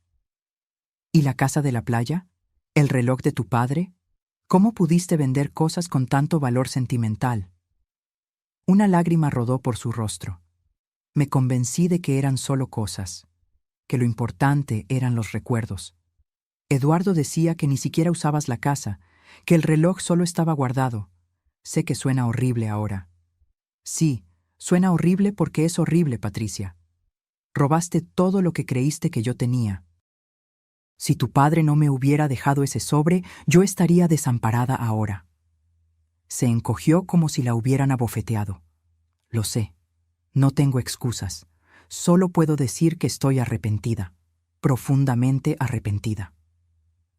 [SPEAKER 1] ¿Y la casa de la playa? ¿El reloj de tu padre? ¿Cómo pudiste vender cosas con tanto valor sentimental? Una lágrima rodó por su rostro. Me convencí de que eran solo cosas, que lo importante eran los recuerdos. Eduardo decía que ni siquiera usabas la casa, que el reloj solo estaba guardado. Sé que suena horrible ahora. Sí, suena horrible porque es horrible, Patricia. Robaste todo lo que creíste que yo tenía. Si tu padre no me hubiera dejado ese sobre, yo estaría desamparada ahora. Se encogió como si la hubieran abofeteado. Lo sé. No tengo excusas. Solo puedo decir que estoy arrepentida. Profundamente arrepentida.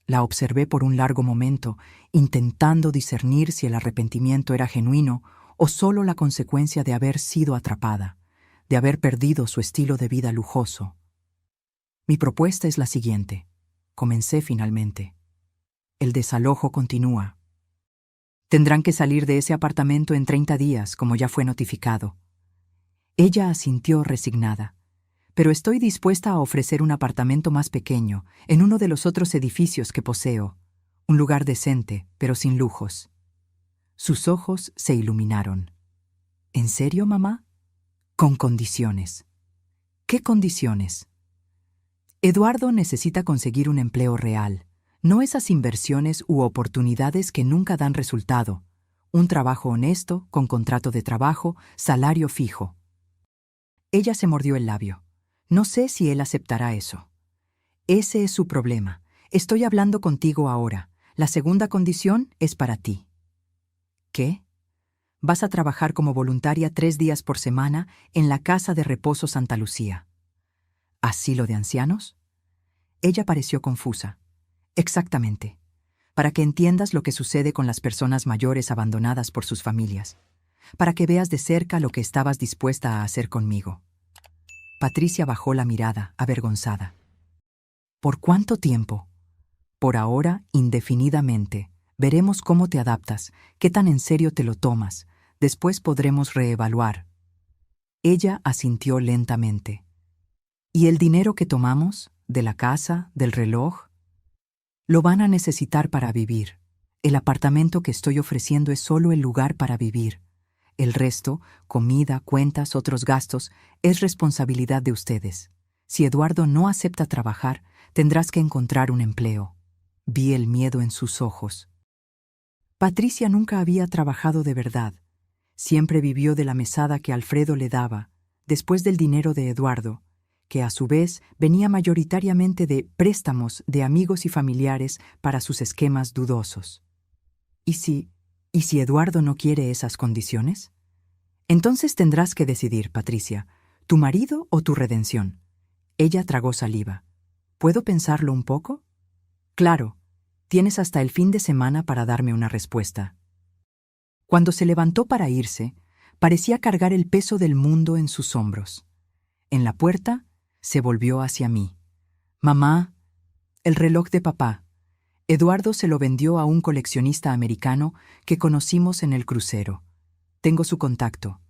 [SPEAKER 1] La observé por un largo momento, intentando discernir si el arrepentimiento era genuino o solo la consecuencia de haber sido atrapada, de haber perdido su estilo de vida lujoso. Mi propuesta es la siguiente. Comencé finalmente. El desalojo continúa. Tendrán que salir de ese apartamento en 30 días, como ya fue notificado. Ella asintió resignada. Pero estoy dispuesta a ofrecer un apartamento más pequeño, en uno de los otros edificios que poseo. Un lugar decente, pero sin lujos. Sus ojos se iluminaron. ¿En serio, mamá? Con condiciones. ¿Qué condiciones? Eduardo necesita conseguir un empleo real, no esas inversiones u oportunidades que nunca dan resultado. Un trabajo honesto, con contrato de trabajo, salario fijo. Ella se mordió el labio. No sé si él aceptará eso. Ese es su problema. Estoy hablando contigo ahora. La segunda condición es para ti. ¿Qué? Vas a trabajar como voluntaria 3 días por semana en la Casa de Reposo Santa Lucía. ¿Asilo de ancianos? Ella pareció confusa. Exactamente. Para que entiendas lo que sucede con las personas mayores abandonadas por sus familias. Para que veas de cerca lo que estabas dispuesta a hacer conmigo. Patricia bajó la mirada, avergonzada. ¿Por cuánto tiempo? Por ahora, indefinidamente. Veremos cómo te adaptas, qué tan en serio te lo tomas. Después podremos reevaluar. Ella asintió lentamente. ¿Y el dinero que tomamos? ¿De la casa? ¿Del reloj? Lo van a necesitar para vivir. El apartamento que estoy ofreciendo es solo el lugar para vivir. El resto, comida, cuentas, otros gastos, es responsabilidad de ustedes. Si Eduardo no acepta trabajar, tendrás que encontrar un empleo. Vi el miedo en sus ojos. Patricia nunca había trabajado de verdad. Siempre vivió de la mesada que Alfredo le daba, después del dinero de Eduardo, que a su vez venía mayoritariamente de préstamos de amigos y familiares para sus esquemas dudosos. ¿Y si Eduardo no quiere esas condiciones? Entonces tendrás que decidir, Patricia, ¿tu marido o tu redención? Ella tragó saliva. ¿Puedo pensarlo un poco? Claro, tienes hasta el fin de semana para darme una respuesta. Cuando se levantó para irse, parecía cargar el peso del mundo en sus hombros. En la puerta, se volvió hacia mí. Mamá, el reloj de papá. Eduardo se lo vendió a un coleccionista americano que conocimos en el crucero. Tengo su contacto.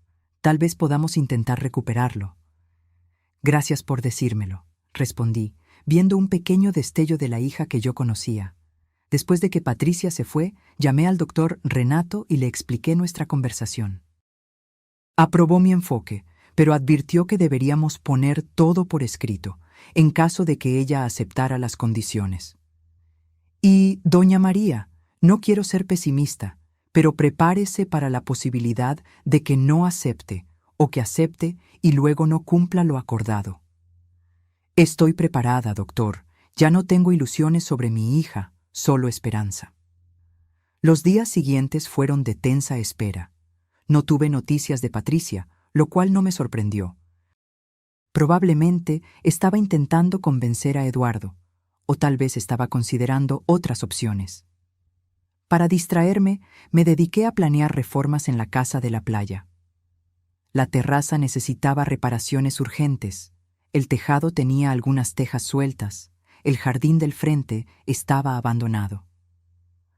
[SPEAKER 1] Tal vez podamos intentar recuperarlo. Gracias por decírmelo, respondí, viendo un pequeño destello de la hija que yo conocía. Después de que Patricia se fue, llamé al doctor Renato y le expliqué nuestra conversación. Aprobó mi enfoque, pero advirtió que deberíamos poner todo por escrito, en caso de que ella aceptara las condiciones. Y, doña María, no quiero ser pesimista, pero prepárese para la posibilidad de que no acepte, o que acepte y luego no cumpla lo acordado. Estoy preparada, doctor. Ya no tengo ilusiones sobre mi hija, solo esperanza. Los días siguientes fueron de tensa espera. No tuve noticias de Patricia, lo cual no me sorprendió. Probablemente estaba intentando convencer a Eduardo, o tal vez estaba considerando otras opciones. Para distraerme, me dediqué a planear reformas en la casa de la playa. La terraza necesitaba reparaciones urgentes, el tejado tenía algunas tejas sueltas, el jardín del frente estaba abandonado.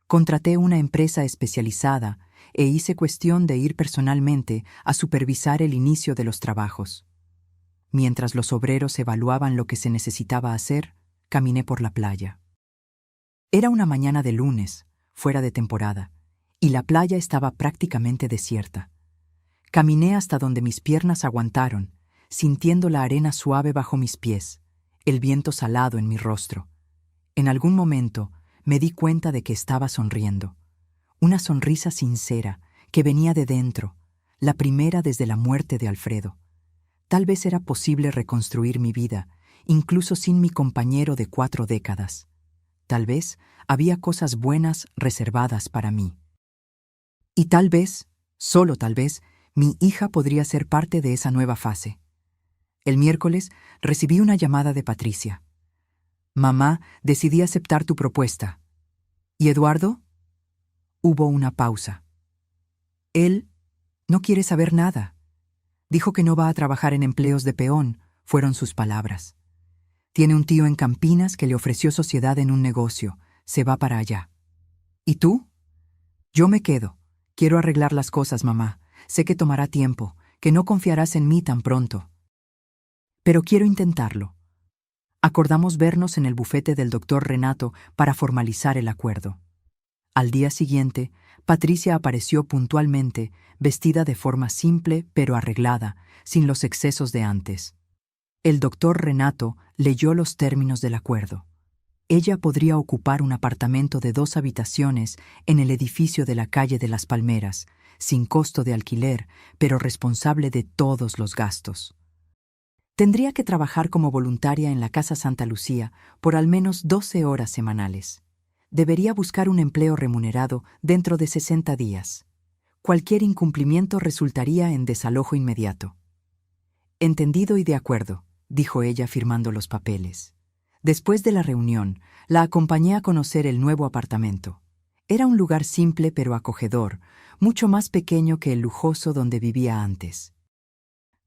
[SPEAKER 1] Contraté una empresa especializada e hice cuestión de ir personalmente a supervisar el inicio de los trabajos. Mientras los obreros evaluaban lo que se necesitaba hacer, caminé por la playa. Era una mañana de lunes, fuera de temporada, y la playa estaba prácticamente desierta. Caminé hasta donde mis piernas aguantaron, sintiendo la arena suave bajo mis pies, el viento salado en mi rostro. En algún momento me di cuenta de que estaba sonriendo. Una sonrisa sincera que venía de dentro, la primera desde la muerte de Alfredo. Tal vez era posible reconstruir mi vida, incluso sin mi compañero de 4 décadas. Tal vez había cosas buenas reservadas para mí. Y tal vez, solo tal vez, mi hija podría ser parte de esa nueva fase. El miércoles recibí una llamada de Patricia. Mamá, decidí aceptar tu propuesta. ¿Y Eduardo? Hubo una pausa. Él no quiere saber nada. Dijo que no va a trabajar en empleos de peón, fueron sus palabras. Tiene un tío en Campinas que le ofreció sociedad en un negocio. Se va para allá. ¿Y tú? Yo me quedo. Quiero arreglar las cosas, mamá. Sé que tomará tiempo, que no confiarás en mí tan pronto. Pero quiero intentarlo. Acordamos vernos en el bufete del doctor Renato para formalizar el acuerdo. Al día siguiente, Patricia apareció puntualmente, vestida de forma simple pero arreglada, sin los excesos de antes. El doctor Renato leyó los términos del acuerdo. Ella podría ocupar un apartamento de 2 habitaciones en el edificio de la calle de las Palmeras, sin costo de alquiler, pero responsable de todos los gastos. Tendría que trabajar como voluntaria en la Casa Santa Lucía por al menos 12 horas semanales. Debería buscar un empleo remunerado dentro de 60 días. Cualquier incumplimiento resultaría en desalojo inmediato. Entendido y de acuerdo, dijo ella firmando los papeles. Después de la reunión, la acompañé a conocer el nuevo apartamento. Era un lugar simple pero acogedor, mucho más pequeño que el lujoso donde vivía antes.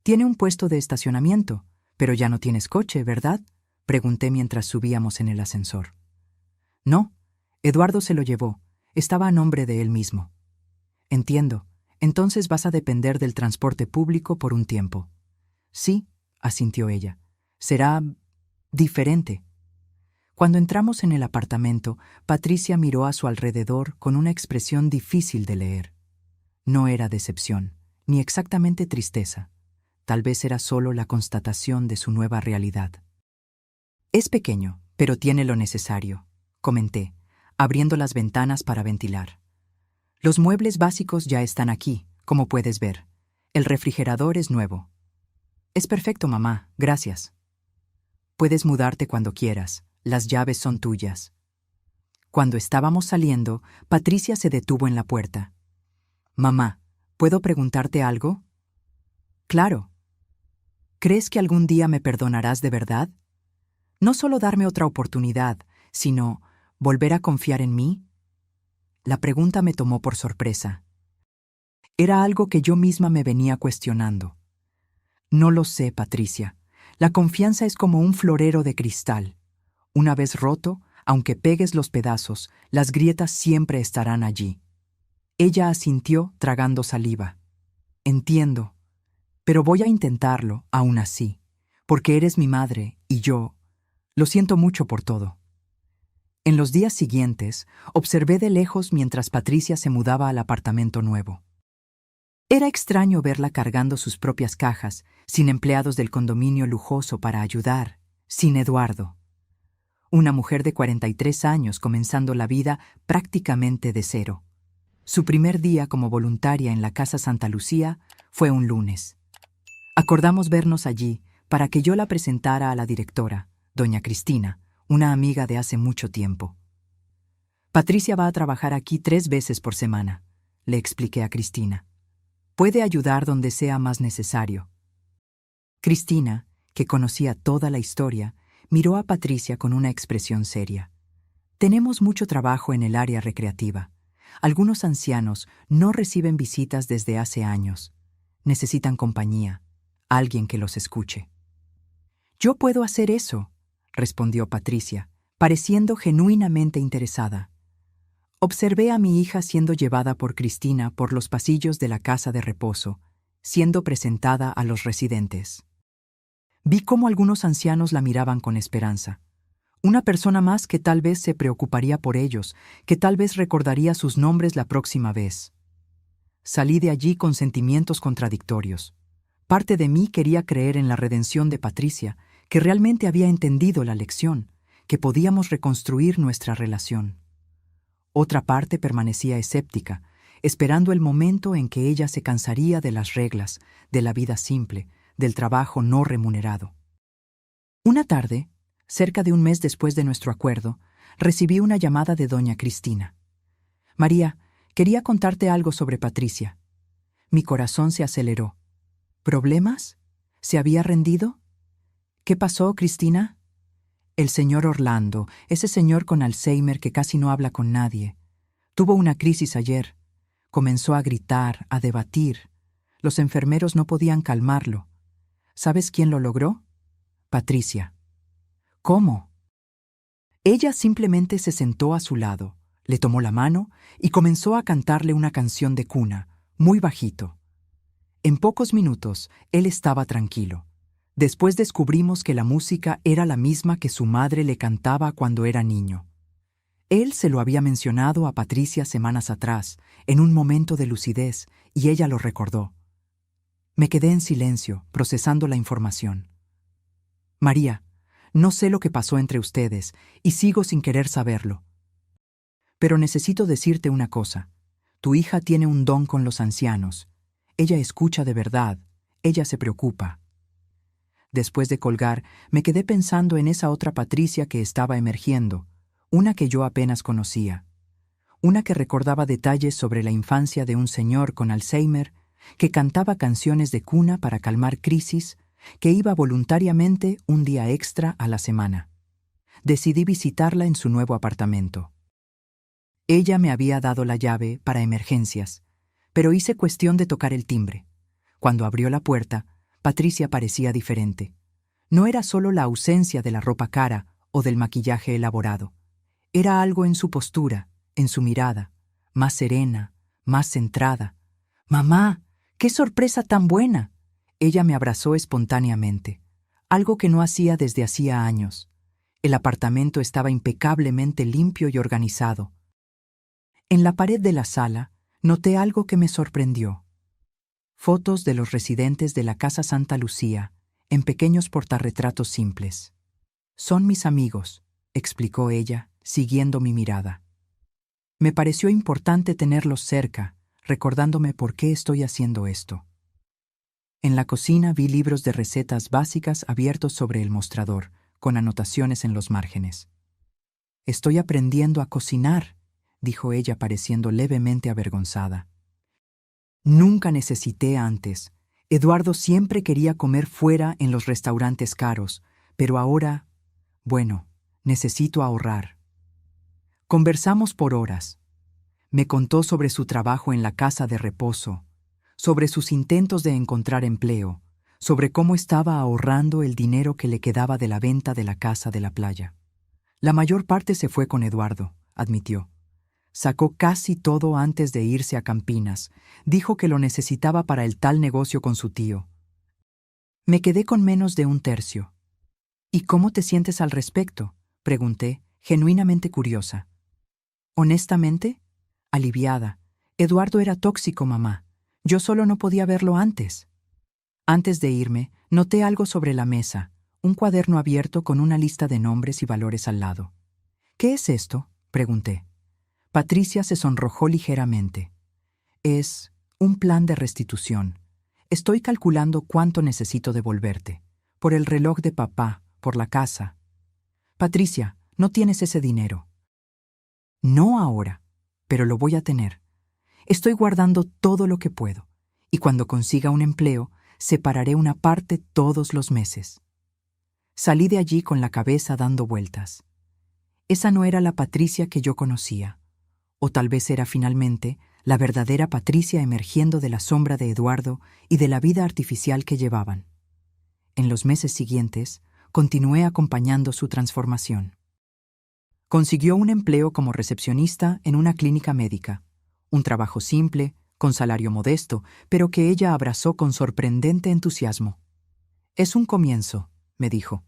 [SPEAKER 1] «Tiene un puesto de estacionamiento, pero ya no tienes coche, ¿verdad?», pregunté mientras subíamos en el ascensor. «No, Eduardo se lo llevó. Estaba a nombre de él mismo». «Entiendo. Entonces vas a depender del transporte público por un tiempo». «Sí», asintió ella. «Será diferente». Cuando entramos en el apartamento, Patricia miró a su alrededor con una expresión difícil de leer. No era decepción, ni exactamente tristeza. Tal vez era solo la constatación de su nueva realidad. «Es pequeño, pero tiene lo necesario», comenté, abriendo las ventanas para ventilar. «Los muebles básicos ya están aquí, como puedes ver. El refrigerador es nuevo». «Es perfecto, mamá, gracias». «Puedes mudarte cuando quieras. Las llaves son tuyas». Cuando estábamos saliendo, Patricia se detuvo en la puerta. «Mamá, ¿puedo preguntarte algo?» «Claro». «¿Crees que algún día me perdonarás de verdad? No solo darme otra oportunidad, sino volver a confiar en mí». La pregunta me tomó por sorpresa. Era algo que yo misma me venía cuestionando. «No lo sé, Patricia. La confianza es como un florero de cristal. Una vez roto, aunque pegues los pedazos, las grietas siempre estarán allí». Ella asintió tragando saliva. «Entiendo, pero voy a intentarlo, aún así, porque eres mi madre y yo lo siento mucho por todo». En los días siguientes, observé de lejos mientras Patricia se mudaba al apartamento nuevo. Era extraño verla cargando sus propias cajas, sin empleados del condominio lujoso para ayudar, sin Eduardo. Una mujer de 43 años comenzando la vida prácticamente de cero. Su primer día como voluntaria en la Casa Santa Lucía fue un lunes. Acordamos vernos allí para que yo la presentara a la directora, doña Cristina, una amiga de hace mucho tiempo. «Patricia va a trabajar aquí 3 veces por semana», le expliqué a Cristina. «Puede ayudar donde sea más necesario». Cristina, que conocía toda la historia, miró a Patricia con una expresión seria. «Tenemos mucho trabajo en el área recreativa. Algunos ancianos no reciben visitas desde hace años. Necesitan compañía, alguien que los escuche». «Yo puedo hacer eso», respondió Patricia, pareciendo genuinamente interesada. Observé a mi hija siendo llevada por Cristina por los pasillos de la casa de reposo, siendo presentada a los residentes. Vi cómo algunos ancianos la miraban con esperanza. Una persona más que tal vez se preocuparía por ellos, que tal vez recordaría sus nombres la próxima vez. Salí de allí con sentimientos contradictorios. Parte de mí quería creer en la redención de Patricia, que realmente había entendido la lección, que podíamos reconstruir nuestra relación. Otra parte permanecía escéptica, esperando el momento en que ella se cansaría de las reglas, de la vida simple, del trabajo no remunerado. Una tarde, cerca de un mes después de nuestro acuerdo, recibí una llamada de doña Cristina. María, quería contarte algo sobre Patricia. Mi corazón se aceleró. ¿Problemas? ¿Se había rendido? ¿Qué pasó, Cristina? El señor Orlando, ese señor con Alzheimer que casi no habla con nadie. Tuvo una crisis ayer. Comenzó a gritar, a debatir. Los enfermeros no podían calmarlo. ¿Sabes quién lo logró? Patricia. ¿Cómo? Ella simplemente se sentó a su lado, le tomó la mano y comenzó a cantarle una canción de cuna, muy bajito. En pocos minutos, él estaba tranquilo. Después descubrimos que la música era la misma que su madre le cantaba cuando era niño. Él se lo había mencionado a Patricia semanas atrás, en un momento de lucidez, y ella lo recordó. Me quedé en silencio, procesando la información. María, no sé lo que pasó entre ustedes, y sigo sin querer saberlo. Pero necesito decirte una cosa. Tu hija tiene un don con los ancianos. Ella escucha de verdad, ella se preocupa. Después de colgar, me quedé pensando en esa otra Patricia que estaba emergiendo, una que yo apenas conocía. Una que recordaba detalles sobre la infancia de un señor con Alzheimer, que cantaba canciones de cuna para calmar crisis, que iba voluntariamente un día extra a la semana. Decidí visitarla en su nuevo apartamento. Ella me había dado la llave para emergencias, pero hice cuestión de tocar el timbre. Cuando abrió la puerta, Patricia parecía diferente. No era solo la ausencia de la ropa cara o del maquillaje elaborado. Era algo en su postura, en su mirada, más serena, más centrada. «Mamá, qué sorpresa tan buena». Ella me abrazó espontáneamente, algo que no hacía desde hacía años. El apartamento estaba impecablemente limpio y organizado. En la pared de la sala noté algo que me sorprendió. Fotos de los residentes de la Casa Santa Lucía, en pequeños portarretratos simples. «Son mis amigos», explicó ella, siguiendo mi mirada. Me pareció importante tenerlos cerca, recordándome por qué estoy haciendo esto. En la cocina vi libros de recetas básicas abiertos sobre el mostrador, con anotaciones en los márgenes. «Estoy aprendiendo a cocinar», dijo ella pareciendo levemente avergonzada. Nunca necesité antes. Eduardo siempre quería comer fuera en los restaurantes caros, pero ahora, bueno, necesito ahorrar. Conversamos por horas. Me contó sobre su trabajo en la casa de reposo, sobre sus intentos de encontrar empleo, sobre cómo estaba ahorrando el dinero que le quedaba de la venta de la casa de la playa. La mayor parte se fue con Eduardo, admitió. Sacó casi todo antes de irse a Campinas. Dijo que lo necesitaba para el tal negocio con su tío. Me quedé con menos de un tercio. «¿Y cómo te sientes al respecto?», pregunté, genuinamente curiosa. Honestamente, aliviada. Eduardo era tóxico, mamá. Yo solo no podía verlo antes. Antes de irme, noté algo sobre la mesa, un cuaderno abierto con una lista de nombres y valores al lado. «¿Qué es esto?», pregunté. Patricia se sonrojó ligeramente. «Es un plan de restitución. Estoy calculando cuánto necesito devolverte. Por el reloj de papá, por la casa. Patricia, no tienes ese dinero». «No ahora, pero lo voy a tener. Estoy guardando todo lo que puedo, y cuando consiga un empleo, separaré una parte todos los meses». Salí de allí con la cabeza dando vueltas. Esa no era la Patricia que yo conocía. O tal vez era finalmente la verdadera Patricia emergiendo de la sombra de Eduardo y de la vida artificial que llevaban. En los meses siguientes, continué acompañando su transformación. Consiguió un empleo como recepcionista en una clínica médica, un trabajo simple, con salario modesto, pero que ella abrazó con sorprendente entusiasmo. «Es un comienzo», me dijo.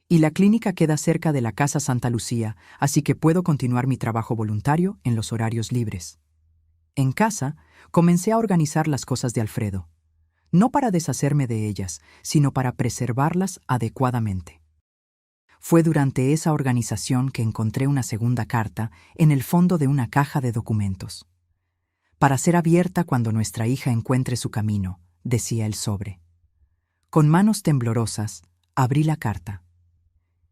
[SPEAKER 1] «Y la clínica queda cerca de la Casa Santa Lucía, así que puedo continuar mi trabajo voluntario en los horarios libres». En casa, comencé a organizar las cosas de Alfredo, no para deshacerme de ellas, sino para preservarlas adecuadamente. Fue durante esa organización que encontré una segunda carta en el fondo de una caja de documentos. «Para ser abierta cuando nuestra hija encuentre su camino», decía el sobre. Con manos temblorosas, abrí la carta.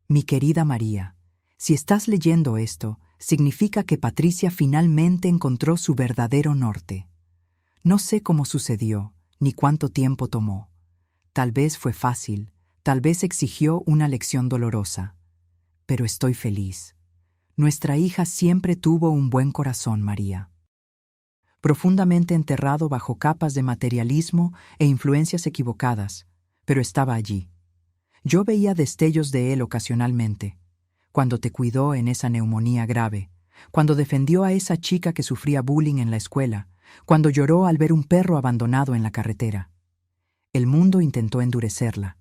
[SPEAKER 1] «Mi querida María, si estás leyendo esto, significa que Patricia finalmente encontró su verdadero norte. No sé cómo sucedió, ni cuánto tiempo tomó. Tal vez fue fácil, tal vez exigió una lección dolorosa. Pero estoy feliz. Nuestra hija siempre tuvo un buen corazón, María». Profundamente enterrado bajo capas de materialismo e influencias equivocadas, pero estaba allí. Yo veía destellos de él ocasionalmente, cuando te cuidó en esa neumonía grave, cuando defendió a esa chica que sufría bullying en la escuela, cuando lloró al ver un perro abandonado en la carretera. El mundo intentó endurecerla.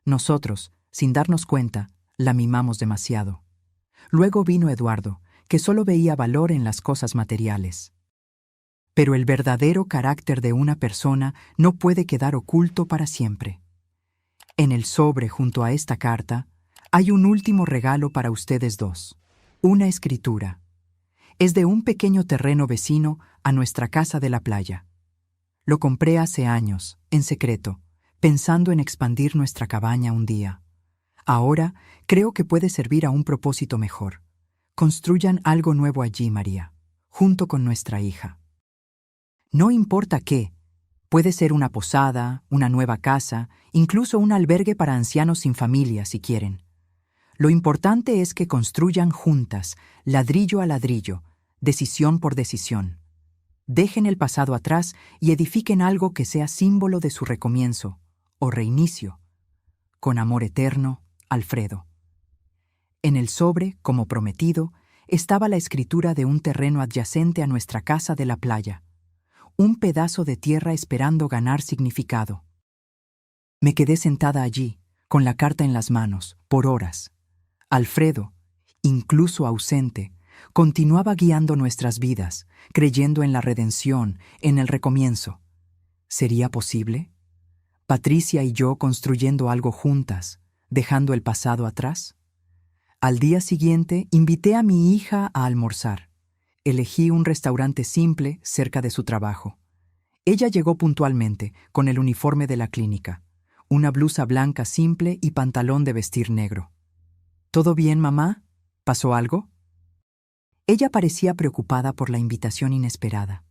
[SPEAKER 1] Nosotros, sin darnos cuenta, la mimamos demasiado. Luego vino Eduardo, que solo veía valor en las cosas materiales. Pero el verdadero carácter de una persona no puede quedar oculto para siempre. En el sobre junto a esta carta hay un último regalo para ustedes dos. Una escritura. Es de un pequeño terreno vecino a nuestra casa de la playa. Lo compré hace años, en secreto, pensando en expandir nuestra cabaña un día. Ahora creo que puede servir a un propósito mejor. Construyan algo nuevo allí, María, junto con nuestra hija. No importa qué. Puede ser una posada, una nueva casa, incluso un albergue para ancianos sin familia, si quieren. Lo importante es que construyan juntas, ladrillo a ladrillo, decisión por decisión. Dejen el pasado atrás y edifiquen algo que sea símbolo de su recomienzo, o reinicio. Con amor eterno, Alfredo. En el sobre, como prometido, estaba la escritura de un terreno adyacente a nuestra casa de la playa. Un pedazo de tierra esperando ganar significado. Me quedé sentada allí, con la carta en las manos, por horas. Alfredo, incluso ausente, continuaba guiando nuestras vidas, creyendo en la redención, en el recomienzo. ¿Sería posible? Patricia y yo construyendo algo juntas, dejando el pasado atrás. Al día siguiente, invité a mi hija a almorzar. Elegí un restaurante simple cerca de su trabajo. Ella llegó puntualmente, con el uniforme de la clínica, una blusa blanca simple y pantalón de vestir negro. ¿Todo bien, mamá? ¿Pasó algo? Ella parecía preocupada por la invitación inesperada.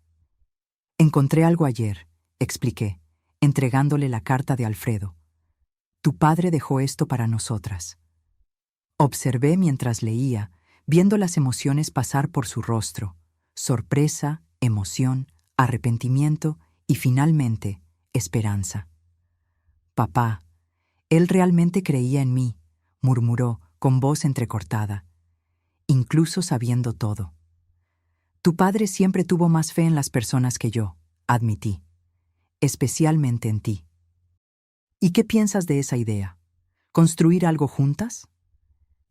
[SPEAKER 1] Encontré algo ayer, expliqué, entregándole la carta de Alfredo. Tu padre dejó esto para nosotras. Observé mientras leía, viendo las emociones pasar por su rostro, sorpresa, emoción, arrepentimiento y finalmente, esperanza. Papá, él realmente creía en mí, murmuró con voz entrecortada, incluso sabiendo todo. Tu padre siempre tuvo más fe en las personas que yo, admití, especialmente en ti. ¿Y qué piensas de esa idea? ¿Construir algo juntas?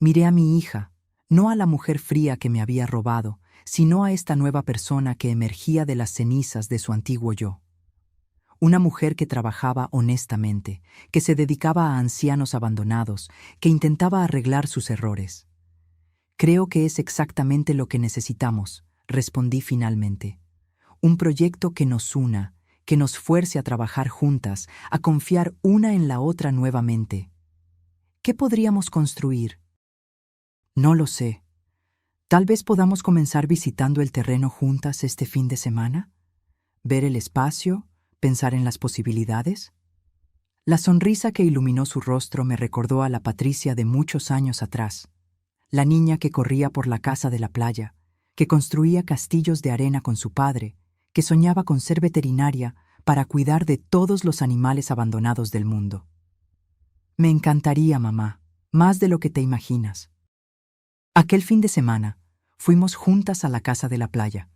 [SPEAKER 1] Miré a mi hija, no a la mujer fría que me había robado, sino a esta nueva persona que emergía de las cenizas de su antiguo yo. Una mujer que trabajaba honestamente, que se dedicaba a ancianos abandonados, que intentaba arreglar sus errores. Creo que es exactamente lo que necesitamos, respondí finalmente. Un proyecto que nos una, que nos fuerce a trabajar juntas, a confiar una en la otra nuevamente. ¿Qué podríamos construir? No lo sé. Tal vez podamos comenzar visitando el terreno juntas este fin de semana, ver el espacio, pensar en las posibilidades. La sonrisa que iluminó su rostro me recordó a la Patricia de muchos años atrás, la niña que corría por la casa de la playa, que construía castillos de arena con su padre, que soñaba con ser veterinaria para cuidar de todos los animales abandonados del mundo. Me encantaría, mamá, más de lo que te imaginas. Aquel fin de semana, fuimos juntas a la casa de la playa.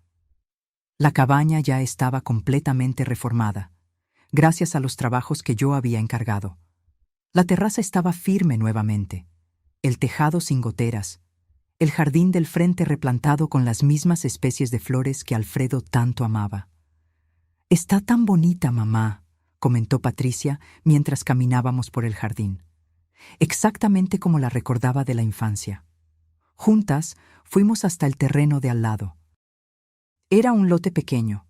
[SPEAKER 1] La cabaña ya estaba completamente reformada, gracias a los trabajos que yo había encargado. La terraza estaba firme nuevamente, el tejado sin goteras, el jardín del frente replantado con las mismas especies de flores que Alfredo tanto amaba. «Está tan bonita, mamá», comentó Patricia mientras caminábamos por el jardín. Exactamente como la recordaba de la infancia. Juntas fuimos hasta el terreno de al lado. Era un lote pequeño,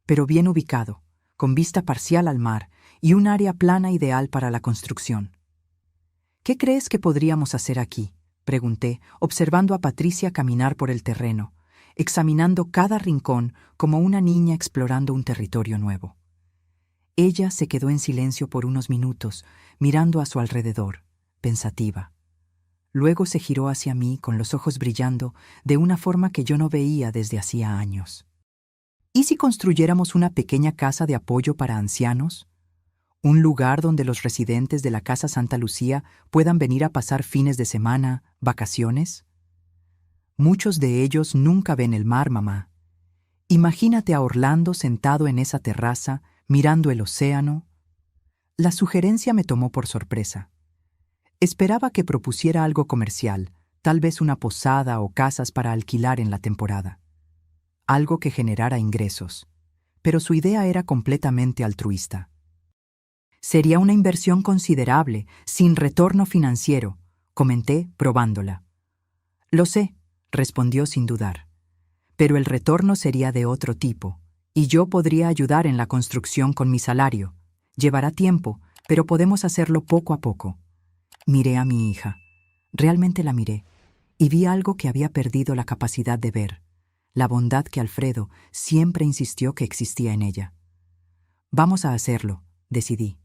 [SPEAKER 1] pero bien ubicado, con vista parcial al mar y un área plana ideal para la construcción. «¿Qué crees que podríamos hacer aquí?», pregunté, observando a Patricia caminar por el terreno, examinando cada rincón como una niña explorando un territorio nuevo. Ella se quedó en silencio por unos minutos, mirando a su alrededor, pensativa. Luego se giró hacia mí con los ojos brillando de una forma que yo no veía desde hacía años. ¿Y si construyéramos una pequeña casa de apoyo para ancianos? Un lugar donde los residentes de la Casa Santa Lucía puedan venir a pasar fines de semana, vacaciones. Muchos de ellos nunca ven el mar, mamá. Imagínate a Orlando sentado en esa terraza, mirando el océano. La sugerencia me tomó por sorpresa. Esperaba que propusiera algo comercial, tal vez una posada o casas para alquilar en la temporada. Algo que generara ingresos. Pero su idea era completamente altruista. «Sería una inversión considerable, sin retorno financiero», comenté, probándola. «Lo sé», respondió sin dudar. «Pero el retorno sería de otro tipo, y yo podría ayudar en la construcción con mi salario. Llevará tiempo, pero podemos hacerlo poco a poco». Miré a mi hija. Realmente la miré, y vi algo que había perdido la capacidad de ver, la bondad que Alfredo siempre insistió que existía en ella. «Vamos a hacerlo», decidí.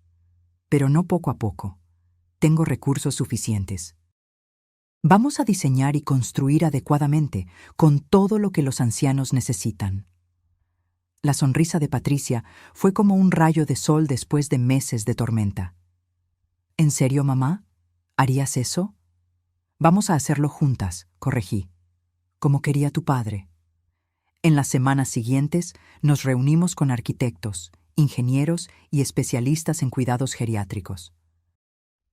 [SPEAKER 1] «Pero no poco a poco. Tengo recursos suficientes. Vamos a diseñar y construir adecuadamente, con todo lo que los ancianos necesitan». La sonrisa de Patricia fue como un rayo de sol después de meses de tormenta. «¿En serio, mamá? ¿Harías eso?» «Vamos a hacerlo juntas», corregí, «como quería tu padre». En las semanas siguientes nos reunimos con arquitectos, ingenieros y especialistas en cuidados geriátricos.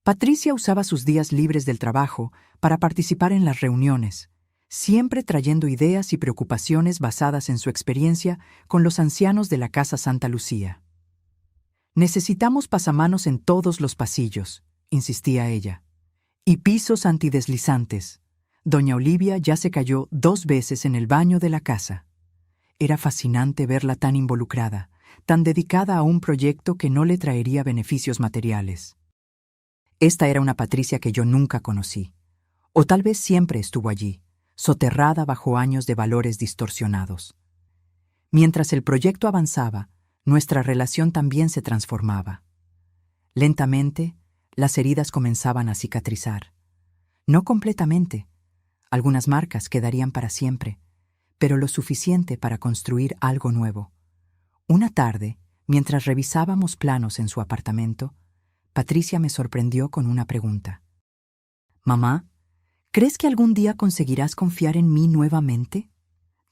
[SPEAKER 1] Patricia usaba sus días libres del trabajo para participar en las reuniones, siempre trayendo ideas y preocupaciones basadas en su experiencia con los ancianos de la Casa Santa Lucía. «Necesitamos pasamanos en todos los pasillos», insistía ella, «y pisos antideslizantes. Doña Olivia ya se cayó 2 veces en el baño de la casa». Era fascinante verla tan involucrada, tan dedicada a un proyecto que no le traería beneficios materiales. Esta era una Patricia que yo nunca conocí, o tal vez siempre estuvo allí, soterrada bajo años de valores distorsionados. Mientras el proyecto avanzaba, nuestra relación también se transformaba. Lentamente, las heridas comenzaban a cicatrizar. No completamente. Algunas marcas quedarían para siempre, pero lo suficiente para construir algo nuevo. Una tarde, mientras revisábamos planos en su apartamento, Patricia me sorprendió con una pregunta. «Mamá, ¿crees que algún día conseguirás confiar en mí nuevamente?»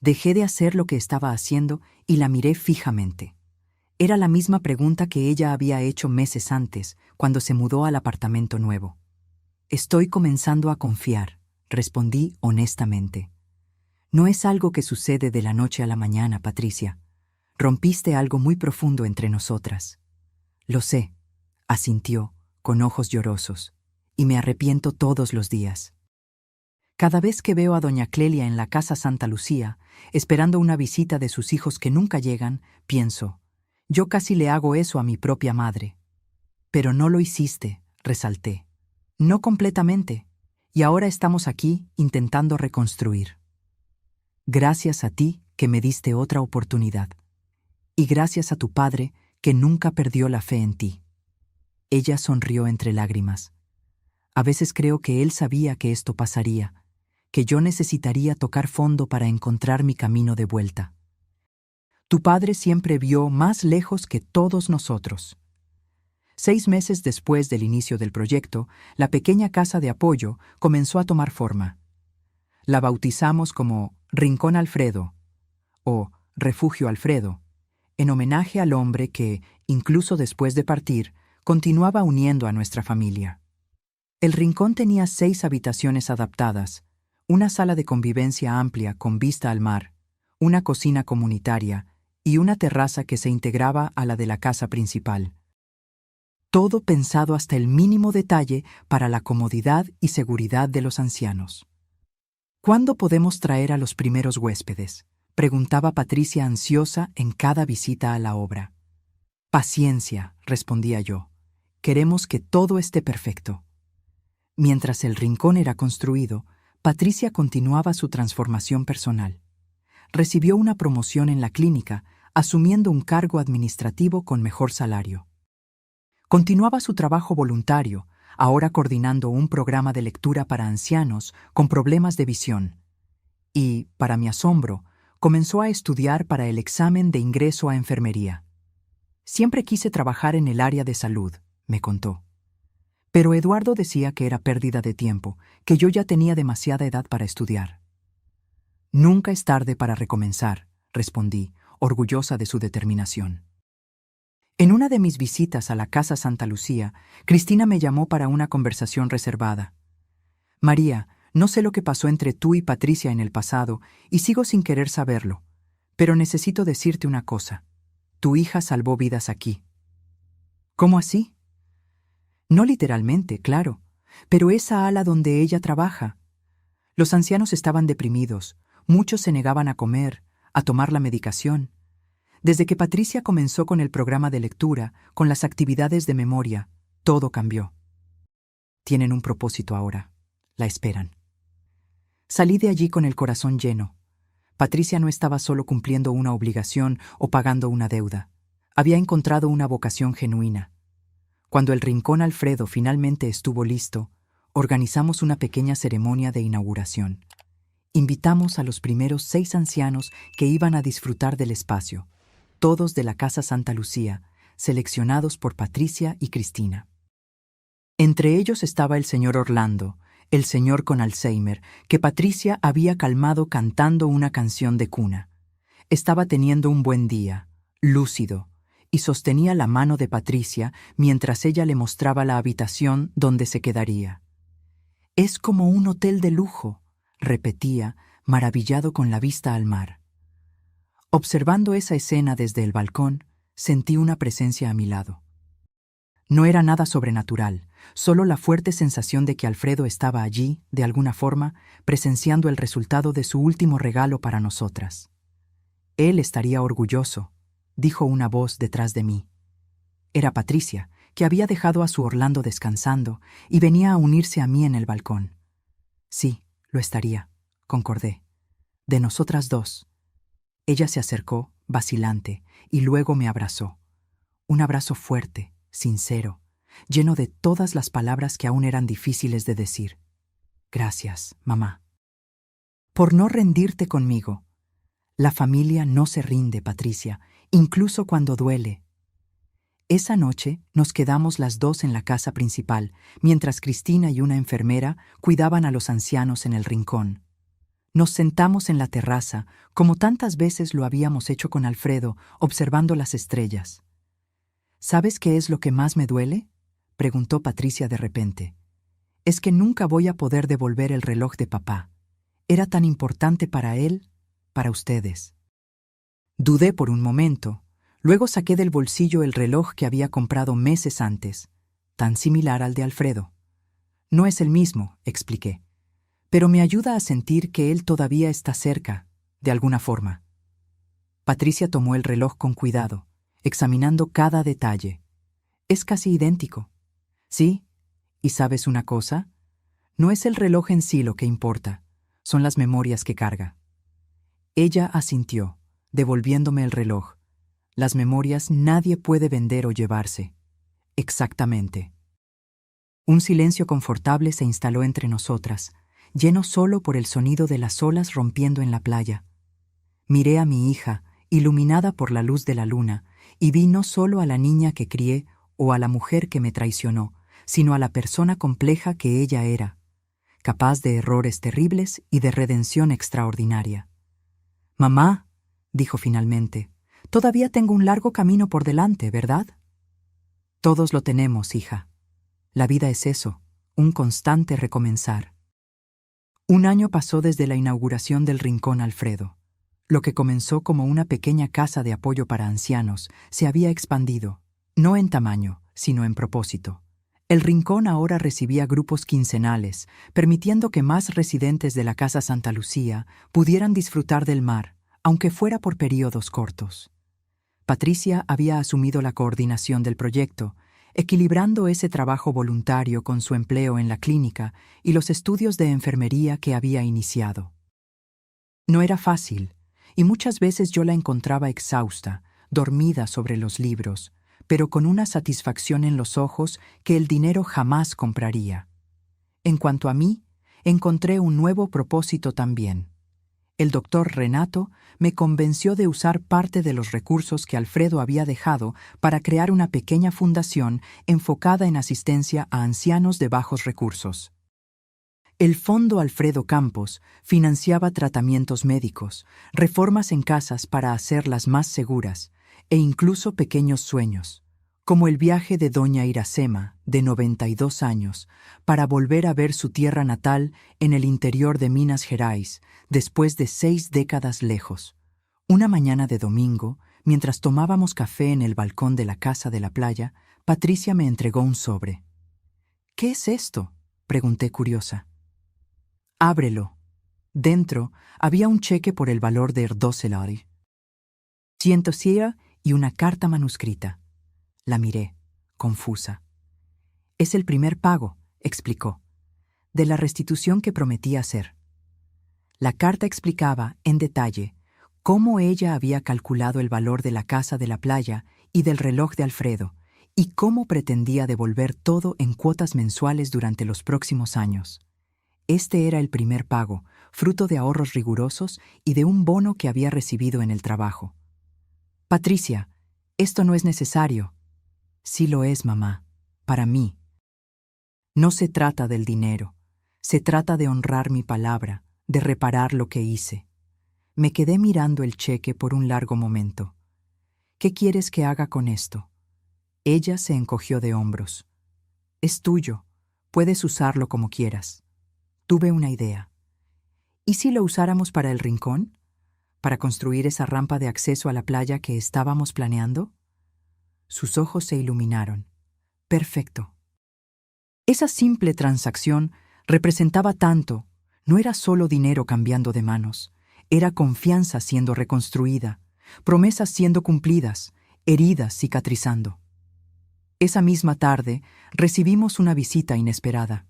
[SPEAKER 1] Dejé de hacer lo que estaba haciendo y la miré fijamente. Era la misma pregunta que ella había hecho meses antes, cuando se mudó al apartamento nuevo. «Estoy comenzando a confiar», respondí honestamente. «No es algo que sucede de la noche a la mañana, Patricia. Rompiste algo muy profundo entre nosotras». «Lo sé», asintió, con ojos llorosos, «y me arrepiento todos los días. Cada vez que veo a doña Clelia en la Casa Santa Lucía, esperando una visita de sus hijos que nunca llegan, pienso, yo casi le hago eso a mi propia madre». «Pero no lo hiciste», resalté. «No completamente, y ahora estamos aquí intentando reconstruir. Gracias a ti que me diste otra oportunidad. Y gracias a tu padre que nunca perdió la fe en ti». Ella sonrió entre lágrimas. «A veces creo que él sabía que esto pasaría, que yo necesitaría tocar fondo para encontrar mi camino de vuelta. Tu padre siempre vio más lejos que todos nosotros». 6 meses después del inicio del proyecto, la pequeña casa de apoyo comenzó a tomar forma. La bautizamos como Rincón Alfredo o Refugio Alfredo, en homenaje al hombre que, incluso después de partir, continuaba uniendo a nuestra familia. El rincón tenía 6 habitaciones adaptadas, una sala de convivencia amplia con vista al mar, una cocina comunitaria y una terraza que se integraba a la de la casa principal. Todo pensado hasta el mínimo detalle para la comodidad y seguridad de los ancianos. ¿Cuándo podemos traer a los primeros huéspedes?, preguntaba Patricia ansiosa en cada visita a la obra. Paciencia, respondía yo. Queremos que todo esté perfecto. Mientras el rincón era construido, Patricia continuaba su transformación personal. Recibió una promoción en la clínica, asumiendo un cargo administrativo con mejor salario. Continuaba su trabajo voluntario, ahora coordinando un programa de lectura para ancianos con problemas de visión. Y, para mi asombro, comenzó a estudiar para el examen de ingreso a enfermería. Siempre quise trabajar en el área de salud, me contó. Pero Eduardo decía que era pérdida de tiempo, que yo ya tenía demasiada edad para estudiar. Nunca es tarde para recomenzar, respondí, orgullosa de su determinación. En una de mis visitas a la Casa Santa Lucía, Cristina me llamó para una conversación reservada. María, no sé lo que pasó entre tú y Patricia en el pasado, y sigo sin querer saberlo, pero necesito decirte una cosa. Tu hija salvó vidas aquí. ¿Cómo así? No literalmente, claro, pero esa ala donde ella trabaja. Los ancianos estaban deprimidos, muchos se negaban a comer, a tomar la medicación. Desde que Patricia comenzó con el programa de lectura, con las actividades de memoria, todo cambió. Tienen un propósito ahora. La esperan. Salí de allí con el corazón lleno. Patricia no estaba solo cumpliendo una obligación o pagando una deuda. Había encontrado una vocación genuina. Cuando el Rincón Alfredo finalmente estuvo listo, organizamos una pequeña ceremonia de inauguración. Invitamos a los primeros 6 ancianos que iban a disfrutar del espacio, todos de la Casa Santa Lucía, seleccionados por Patricia y Cristina. Entre ellos estaba el señor Orlando, el señor con Alzheimer, que Patricia había calmado cantando una canción de cuna. Estaba teniendo un buen día, lúcido, y sostenía la mano de Patricia mientras ella le mostraba la habitación donde se quedaría. «Es como un hotel de lujo», repetía, maravillado con la vista al mar. Observando esa escena desde el balcón, sentí una presencia a mi lado. No era nada sobrenatural, solo la fuerte sensación de que Alfredo estaba allí, de alguna forma, presenciando el resultado de su último regalo para nosotras. Él estaría orgulloso, dijo una voz detrás de mí. Era Patricia, que había dejado a su Orlando descansando y venía a unirse a mí en el balcón. Sí, lo estaría, concordé. De nosotras 2. Ella se acercó, vacilante, y luego me abrazó. Un abrazo fuerte, sincero, lleno de todas las palabras que aún eran difíciles de decir. Gracias, mamá. Por no rendirte conmigo. La familia no se rinde, Patricia, incluso cuando duele. Esa noche nos quedamos las 2 en la casa principal, mientras Cristina y una enfermera cuidaban a los ancianos en el rincón. Nos sentamos en la terraza, como tantas veces lo habíamos hecho con Alfredo, observando las estrellas. ¿Sabes qué es lo que más me duele?, preguntó Patricia de repente. Es que nunca voy a poder devolver el reloj de papá. Era tan importante para él, para ustedes. Dudé por un momento. Luego saqué del bolsillo el reloj que había comprado meses antes, tan similar al de Alfredo. No es el mismo, expliqué, pero me ayuda a sentir que él todavía está cerca, de alguna forma. Patricia tomó el reloj con cuidado, examinando cada detalle. Es casi idéntico. Sí, ¿y sabes una cosa? No es el reloj en sí lo que importa, son las memorias que carga. Ella asintió, devolviéndome el reloj. Las memorias nadie puede vender o llevarse. Exactamente. Un silencio confortable se instaló entre nosotras, lleno solo por el sonido de las olas rompiendo en la playa. Miré a mi hija, iluminada por la luz de la luna, y vi no solo a la niña que crié o a la mujer que me traicionó, sino a la persona compleja que ella era, capaz de errores terribles y de redención extraordinaria. «Mamá», dijo finalmente, «todavía tengo un largo camino por delante, ¿verdad?» «Todos lo tenemos, hija. La vida es eso, un constante recomenzar». Un año pasó desde la inauguración del Rincón Alfredo. Lo que comenzó como una pequeña casa de apoyo para ancianos se había expandido, no en tamaño, sino en propósito. El Rincón ahora recibía grupos quincenales, permitiendo que más residentes de la Casa Santa Lucía pudieran disfrutar del mar, aunque fuera por períodos cortos. Patricia había asumido la coordinación del proyecto, equilibrando ese trabajo voluntario con su empleo en la clínica y los estudios de enfermería que había iniciado. No era fácil, y muchas veces yo la encontraba exhausta, dormida sobre los libros, pero con una satisfacción en los ojos que el dinero jamás compraría. En cuanto a mí, encontré un nuevo propósito también. El doctor Renato me convenció de usar parte de los recursos que Alfredo había dejado para crear una pequeña fundación enfocada en asistencia a ancianos de bajos recursos. El Fondo Alfredo Campos financiaba tratamientos médicos, reformas en casas para hacerlas más seguras e incluso pequeños sueños, como el viaje de doña Iracema, de 92 años, para volver a ver su tierra natal en el interior de Minas Gerais, después de 6 décadas lejos. Una mañana de domingo, mientras tomábamos café en el balcón de la casa de la playa, Patricia me entregó un sobre. «¿Qué es esto?», pregunté curiosa. «Ábrelo». Dentro había un cheque por el valor de 12 lari. 100 sira y una carta manuscrita. La miré, confusa. «Es el primer pago», explicó, «de la restitución que prometí hacer». La carta explicaba, en detalle, cómo ella había calculado el valor de la casa de la playa y del reloj de Alfredo, y cómo pretendía devolver todo en cuotas mensuales durante los próximos años. Este era el primer pago, fruto de ahorros rigurosos y de un bono que había recibido en el trabajo. «Patricia, esto no es necesario». «Sí lo es, mamá, para mí. No se trata del dinero, se trata de honrar mi palabra, de reparar lo que hice». Me quedé mirando el cheque por un largo momento. «¿Qué quieres que haga con esto?». Ella se encogió de hombros. «Es tuyo, puedes usarlo como quieras». Tuve una idea. ¿Y si lo usáramos para el rincón? ¿Para construir esa rampa de acceso a la playa que estábamos planeando? Sus ojos se iluminaron. Perfecto. Esa simple transacción representaba tanto. No era solo dinero cambiando de manos. Era confianza siendo reconstruida, promesas siendo cumplidas, heridas cicatrizando. Esa misma tarde recibimos una visita inesperada.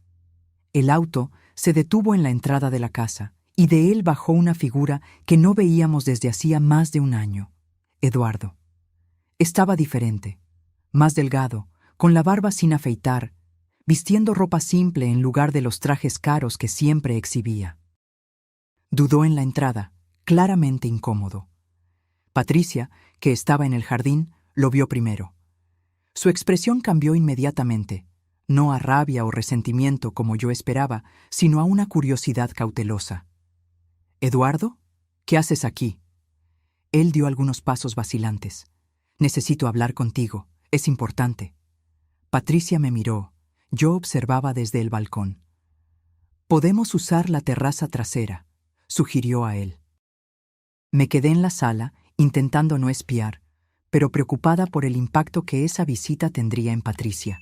[SPEAKER 1] El auto se detuvo en la entrada de la casa y de él bajó una figura que no veíamos desde hacía más de un año. Eduardo. Estaba diferente, más delgado, con la barba sin afeitar, vistiendo ropa simple en lugar de los trajes caros que siempre exhibía. Dudó en la entrada, claramente incómodo. Patricia, que estaba en el jardín, lo vio primero. Su expresión cambió inmediatamente, no a rabia o resentimiento como yo esperaba, sino a una curiosidad cautelosa. «¿Eduardo? ¿Qué haces aquí?» Él dio algunos pasos vacilantes. «Necesito hablar contigo, es importante». Patricia me miró. Yo observaba desde el balcón. «Podemos usar la terraza trasera», sugirió a él. Me quedé en la sala, intentando no espiar, pero preocupada por el impacto que esa visita tendría en Patricia.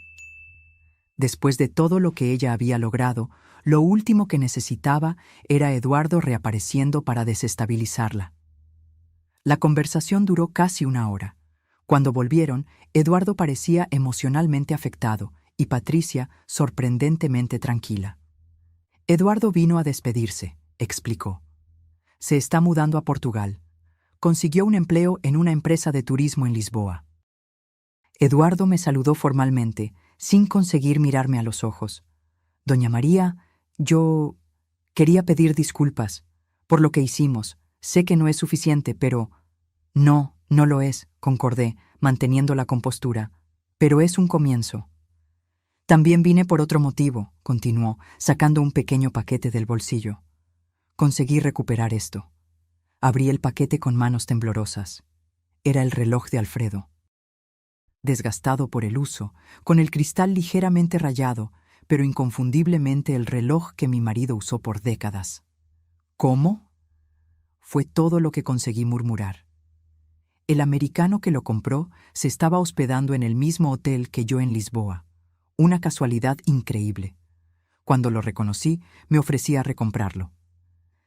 [SPEAKER 1] Después de todo lo que ella había logrado, lo último que necesitaba era Eduardo reapareciendo para desestabilizarla. La conversación duró casi una hora. Cuando volvieron, Eduardo parecía emocionalmente afectado y Patricia sorprendentemente tranquila. «Eduardo vino a despedirse», explicó. «Se está mudando a Portugal. Consiguió un empleo en una empresa de turismo en Lisboa». Eduardo me saludó formalmente, sin conseguir mirarme a los ojos. «Doña María, yo quería pedir disculpas por lo que hicimos. Sé que no es suficiente, pero...» «No, no lo es», concordé, manteniendo la compostura. «Pero es un comienzo». También vine por otro motivo, continuó, sacando un pequeño paquete del bolsillo. Conseguí recuperar esto. Abrí el paquete con manos temblorosas. Era el reloj de Alfredo. Desgastado por el uso, con el cristal ligeramente rayado, pero inconfundiblemente el reloj que mi marido usó por décadas. ¿Cómo? Fue todo lo que conseguí murmurar. El americano que lo compró se estaba hospedando en el mismo hotel que yo en Lisboa. Una casualidad increíble. Cuando lo reconocí, me ofrecí a recomprarlo.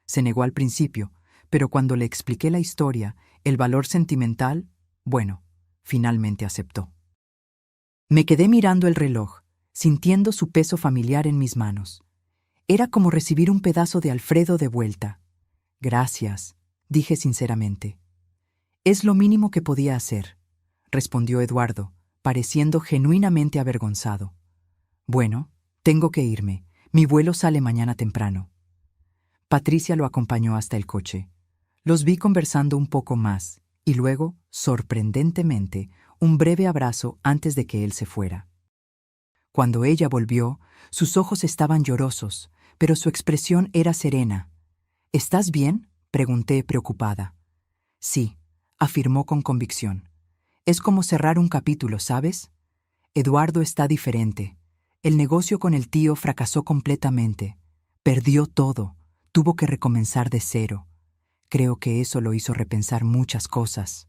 [SPEAKER 1] Se negó al principio, pero cuando le expliqué la historia, el valor sentimental, bueno, finalmente aceptó. Me quedé mirando el reloj, sintiendo su peso familiar en mis manos. Era como recibir un pedazo de Alfredo de vuelta. Gracias, dije sinceramente. Es lo mínimo que podía hacer, respondió Eduardo, pareciendo genuinamente avergonzado. Bueno, tengo que irme. Mi vuelo sale mañana temprano. Patricia lo acompañó hasta el coche. Los vi conversando un poco más, y luego, sorprendentemente, un breve abrazo antes de que él se fuera. Cuando ella volvió, sus ojos estaban llorosos, pero su expresión era serena. ¿Estás bien?, pregunté preocupada. Sí, afirmó con convicción. Es como cerrar un capítulo, ¿sabes? Eduardo está diferente. El negocio con el tío fracasó completamente. Perdió todo. Tuvo que recomenzar de cero. Creo que eso lo hizo repensar muchas cosas.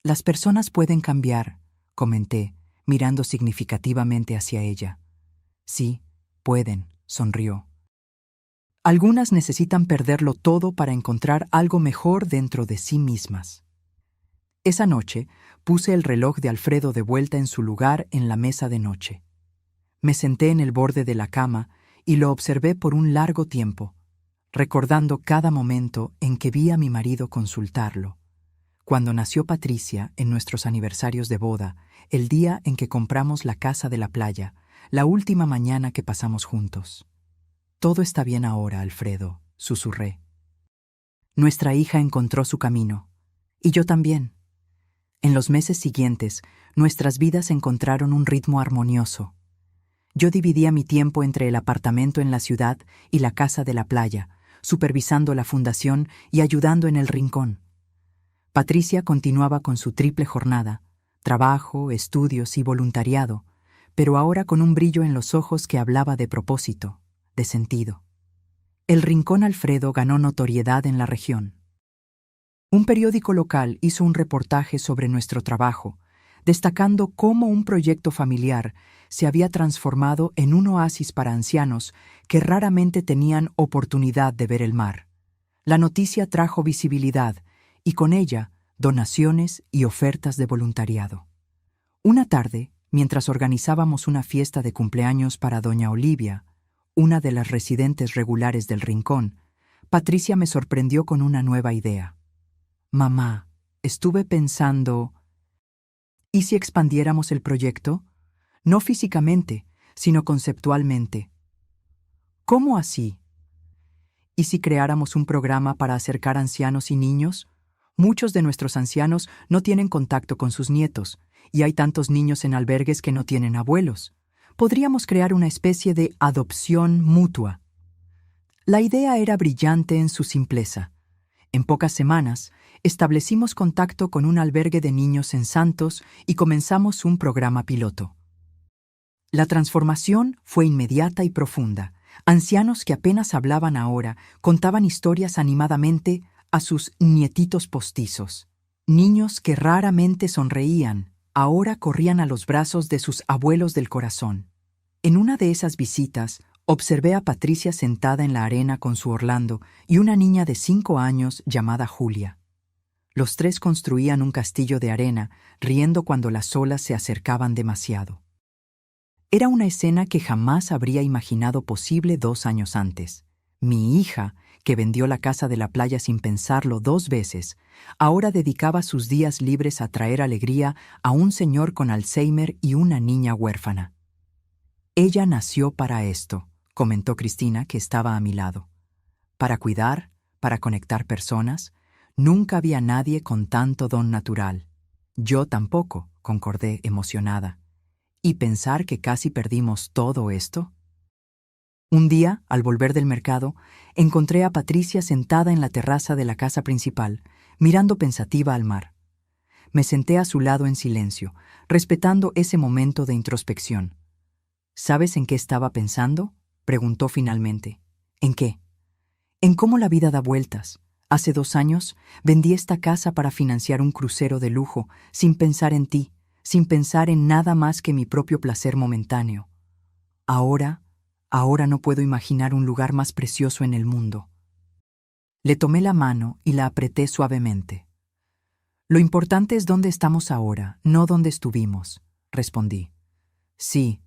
[SPEAKER 1] Las personas pueden cambiar, comenté, mirando significativamente hacia ella. Sí, pueden, sonrió. Algunas necesitan perderlo todo para encontrar algo mejor dentro de sí mismas. Esa noche puse el reloj de Alfredo de vuelta en su lugar en la mesa de noche. Me senté en el borde de la cama y lo observé por un largo tiempo, recordando cada momento en que vi a mi marido consultarlo. Cuando nació Patricia, en nuestros aniversarios de boda, el día en que compramos la casa de la playa, la última mañana que pasamos juntos. Todo está bien ahora, Alfredo, susurré. Nuestra hija encontró su camino, y yo también. En los meses siguientes, nuestras vidas encontraron un ritmo armonioso. Yo dividía mi tiempo entre el apartamento en la ciudad y la casa de la playa, supervisando la fundación y ayudando en el rincón. Patricia continuaba con su triple jornada, trabajo, estudios y voluntariado, pero ahora con un brillo en los ojos que hablaba de propósito, de sentido. El Rincón Alfredo ganó notoriedad en la región. Un periódico local hizo un reportaje sobre nuestro trabajo, destacando cómo un proyecto familiar se había transformado en un oasis para ancianos que raramente tenían oportunidad de ver el mar. La noticia trajo visibilidad y con ella donaciones y ofertas de voluntariado. Una tarde, mientras organizábamos una fiesta de cumpleaños para doña Olivia, una de las residentes regulares del Rincón, Patricia me sorprendió con una nueva idea. Mamá, estuve pensando, ¿y si expandiéramos el proyecto? No físicamente, sino conceptualmente. ¿Cómo así? ¿Y si creáramos un programa para acercar ancianos y niños? Muchos de nuestros ancianos no tienen contacto con sus nietos, y hay tantos niños en albergues que no tienen abuelos. Podríamos crear una especie de adopción mutua. La idea era brillante en su simpleza. En pocas semanas, establecimos contacto con un albergue de niños en Santos y comenzamos un programa piloto. La transformación fue inmediata y profunda. Ancianos que apenas hablaban ahora contaban historias animadamente a sus nietitos postizos. Niños que raramente sonreían, ahora corrían a los brazos de sus abuelos del corazón. En una de esas visitas, observé a Patricia sentada en la arena con su Orlando y una niña de 5 años llamada Julia. Los tres construían un castillo de arena, riendo cuando las olas se acercaban demasiado. Era una escena que jamás habría imaginado posible 2 años antes. Mi hija, que vendió la casa de la playa sin pensarlo 2 veces, ahora dedicaba sus días libres a traer alegría a un señor con Alzheimer y una niña huérfana. Ella nació para esto, comentó Cristina, que estaba a mi lado. Para cuidar, para conectar personas. Nunca había nadie con tanto don natural. Yo tampoco, concordé emocionada. ¿Y pensar que casi perdimos todo esto? Un día, al volver del mercado, encontré a Patricia sentada en la terraza de la casa principal, mirando pensativa al mar. Me senté a su lado en silencio, respetando ese momento de introspección. ¿Sabes en qué estaba pensando?, preguntó finalmente. ¿En qué? En cómo la vida da vueltas. Hace 2 años vendí esta casa para financiar un crucero de lujo, sin pensar en ti, sin pensar en nada más que mi propio placer momentáneo. Ahora no puedo imaginar un lugar más precioso en el mundo. Le tomé la mano y la apreté suavemente. Lo importante es dónde estamos ahora, no dónde estuvimos, respondí. Sí,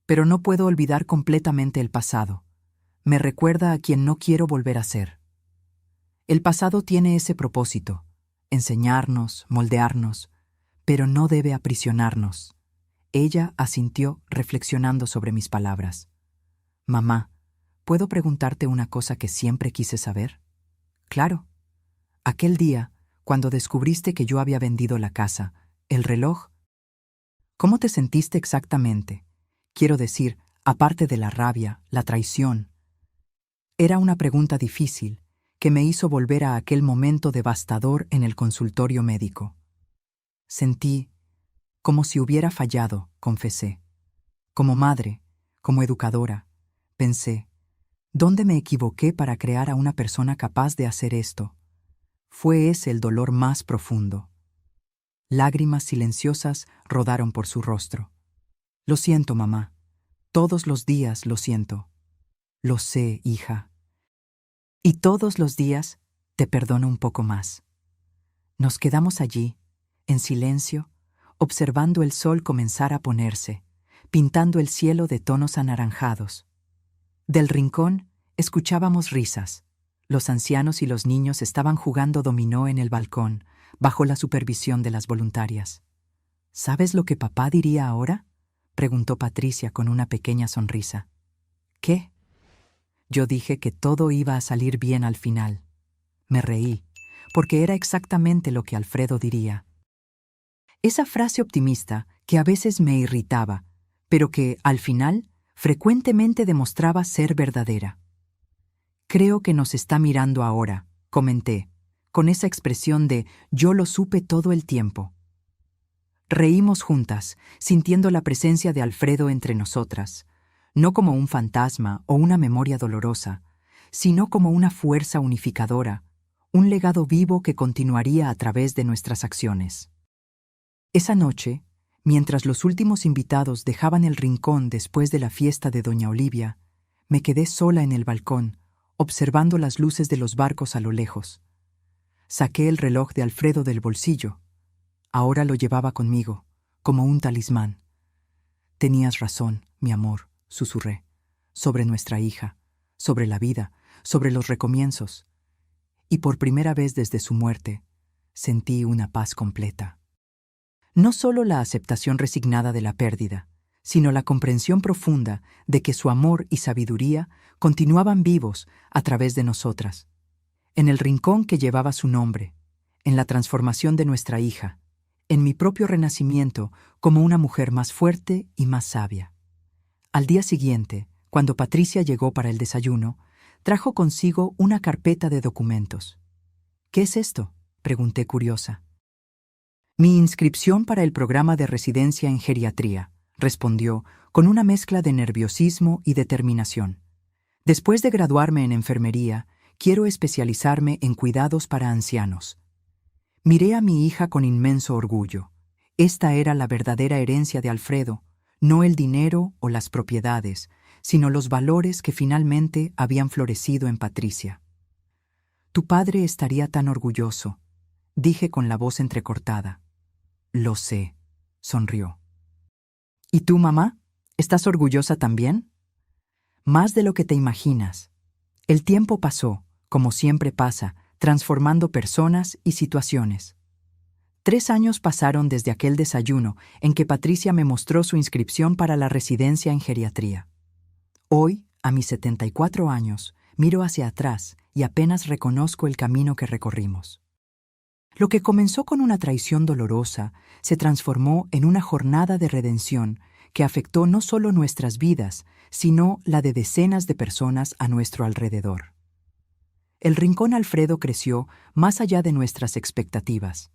[SPEAKER 1] pero no puedo olvidar completamente el pasado. Me recuerda a quien no quiero volver a ser. El pasado tiene ese propósito, enseñarnos, moldearnos, pero no debe aprisionarnos. Ella asintió reflexionando sobre mis palabras. Mamá, ¿puedo preguntarte una cosa que siempre quise saber? Claro. Aquel día, cuando descubriste que yo había vendido la casa, el reloj, ¿cómo te sentiste exactamente? Quiero decir, aparte de la rabia, la traición. Era una pregunta difícil, que me hizo volver a aquel momento devastador en el consultorio médico. Sentí como si hubiera fallado, confesé. Como madre, como educadora, pensé, ¿dónde me equivoqué para crear a una persona capaz de hacer esto? Fue ese el dolor más profundo. Lágrimas silenciosas rodaron por su rostro. Lo siento, mamá. Todos los días lo siento. Lo sé, hija. Y todos los días te perdono un poco más. Nos quedamos allí, en silencio, observando el sol comenzar a ponerse, pintando el cielo de tonos anaranjados. Del rincón escuchábamos risas. Los ancianos y los niños estaban jugando dominó en el balcón, bajo la supervisión de las voluntarias. ¿Sabes lo que papá diría ahora?, preguntó Patricia con una pequeña sonrisa. ¿Qué? Yo dije que todo iba a salir bien al final. Me reí, porque era exactamente lo que Alfredo diría. Esa frase optimista que a veces me irritaba, pero que, al final, frecuentemente demostraba ser verdadera. Creo que nos está mirando ahora, comenté, con esa expresión de yo lo supe todo el tiempo. Reímos juntas, sintiendo la presencia de Alfredo entre nosotras, no como un fantasma o una memoria dolorosa, sino como una fuerza unificadora, un legado vivo que continuaría a través de nuestras acciones. Esa noche, mientras los últimos invitados dejaban el rincón después de la fiesta de doña Olivia, me quedé sola en el balcón, observando las luces de los barcos a lo lejos. Saqué el reloj de Alfredo del bolsillo. Ahora lo llevaba conmigo, como un talismán. Tenías razón, mi amor, susurré, sobre nuestra hija, sobre la vida, sobre los recomienzos. Y por primera vez desde su muerte, sentí una paz completa. No solo la aceptación resignada de la pérdida, sino la comprensión profunda de que su amor y sabiduría continuaban vivos a través de nosotras, en el rincón que llevaba su nombre, en la transformación de nuestra hija, en mi propio renacimiento como una mujer más fuerte y más sabia. Al día siguiente, cuando Patricia llegó para el desayuno, trajo consigo una carpeta de documentos. ¿Qué es esto?, pregunté curiosa. Mi inscripción para el programa de residencia en geriatría, respondió, con una mezcla de nerviosismo y determinación. Después de graduarme en enfermería, quiero especializarme en cuidados para ancianos. Miré a mi hija con inmenso orgullo. Esta era la verdadera herencia de Alfredo, no el dinero o las propiedades, sino los valores que finalmente habían florecido en Patricia. Tu padre estaría tan orgulloso, dije con la voz entrecortada. Lo sé, sonrió. ¿Y tú, mamá? ¿Estás orgullosa también? Más de lo que te imaginas. El tiempo pasó, como siempre pasa, transformando personas y situaciones. 3 años pasaron desde aquel desayuno en que Patricia me mostró su inscripción para la residencia en geriatría. Hoy, a mis 74 años, miro hacia atrás y apenas reconozco el camino que recorrimos. Lo que comenzó con una traición dolorosa se transformó en una jornada de redención que afectó no solo nuestras vidas, sino la de decenas de personas a nuestro alrededor. El Rincón Alfredo creció más allá de nuestras expectativas.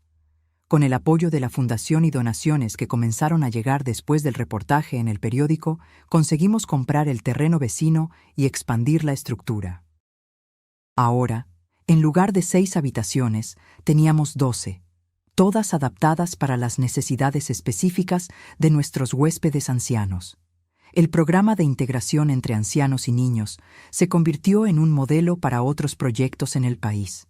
[SPEAKER 1] Con el apoyo de la Fundación y donaciones que comenzaron a llegar después del reportaje en el periódico, conseguimos comprar el terreno vecino y expandir la estructura. Ahora, en lugar de 6 habitaciones, teníamos 12, todas adaptadas para las necesidades específicas de nuestros huéspedes ancianos. El programa de integración entre ancianos y niños se convirtió en un modelo para otros proyectos en el país.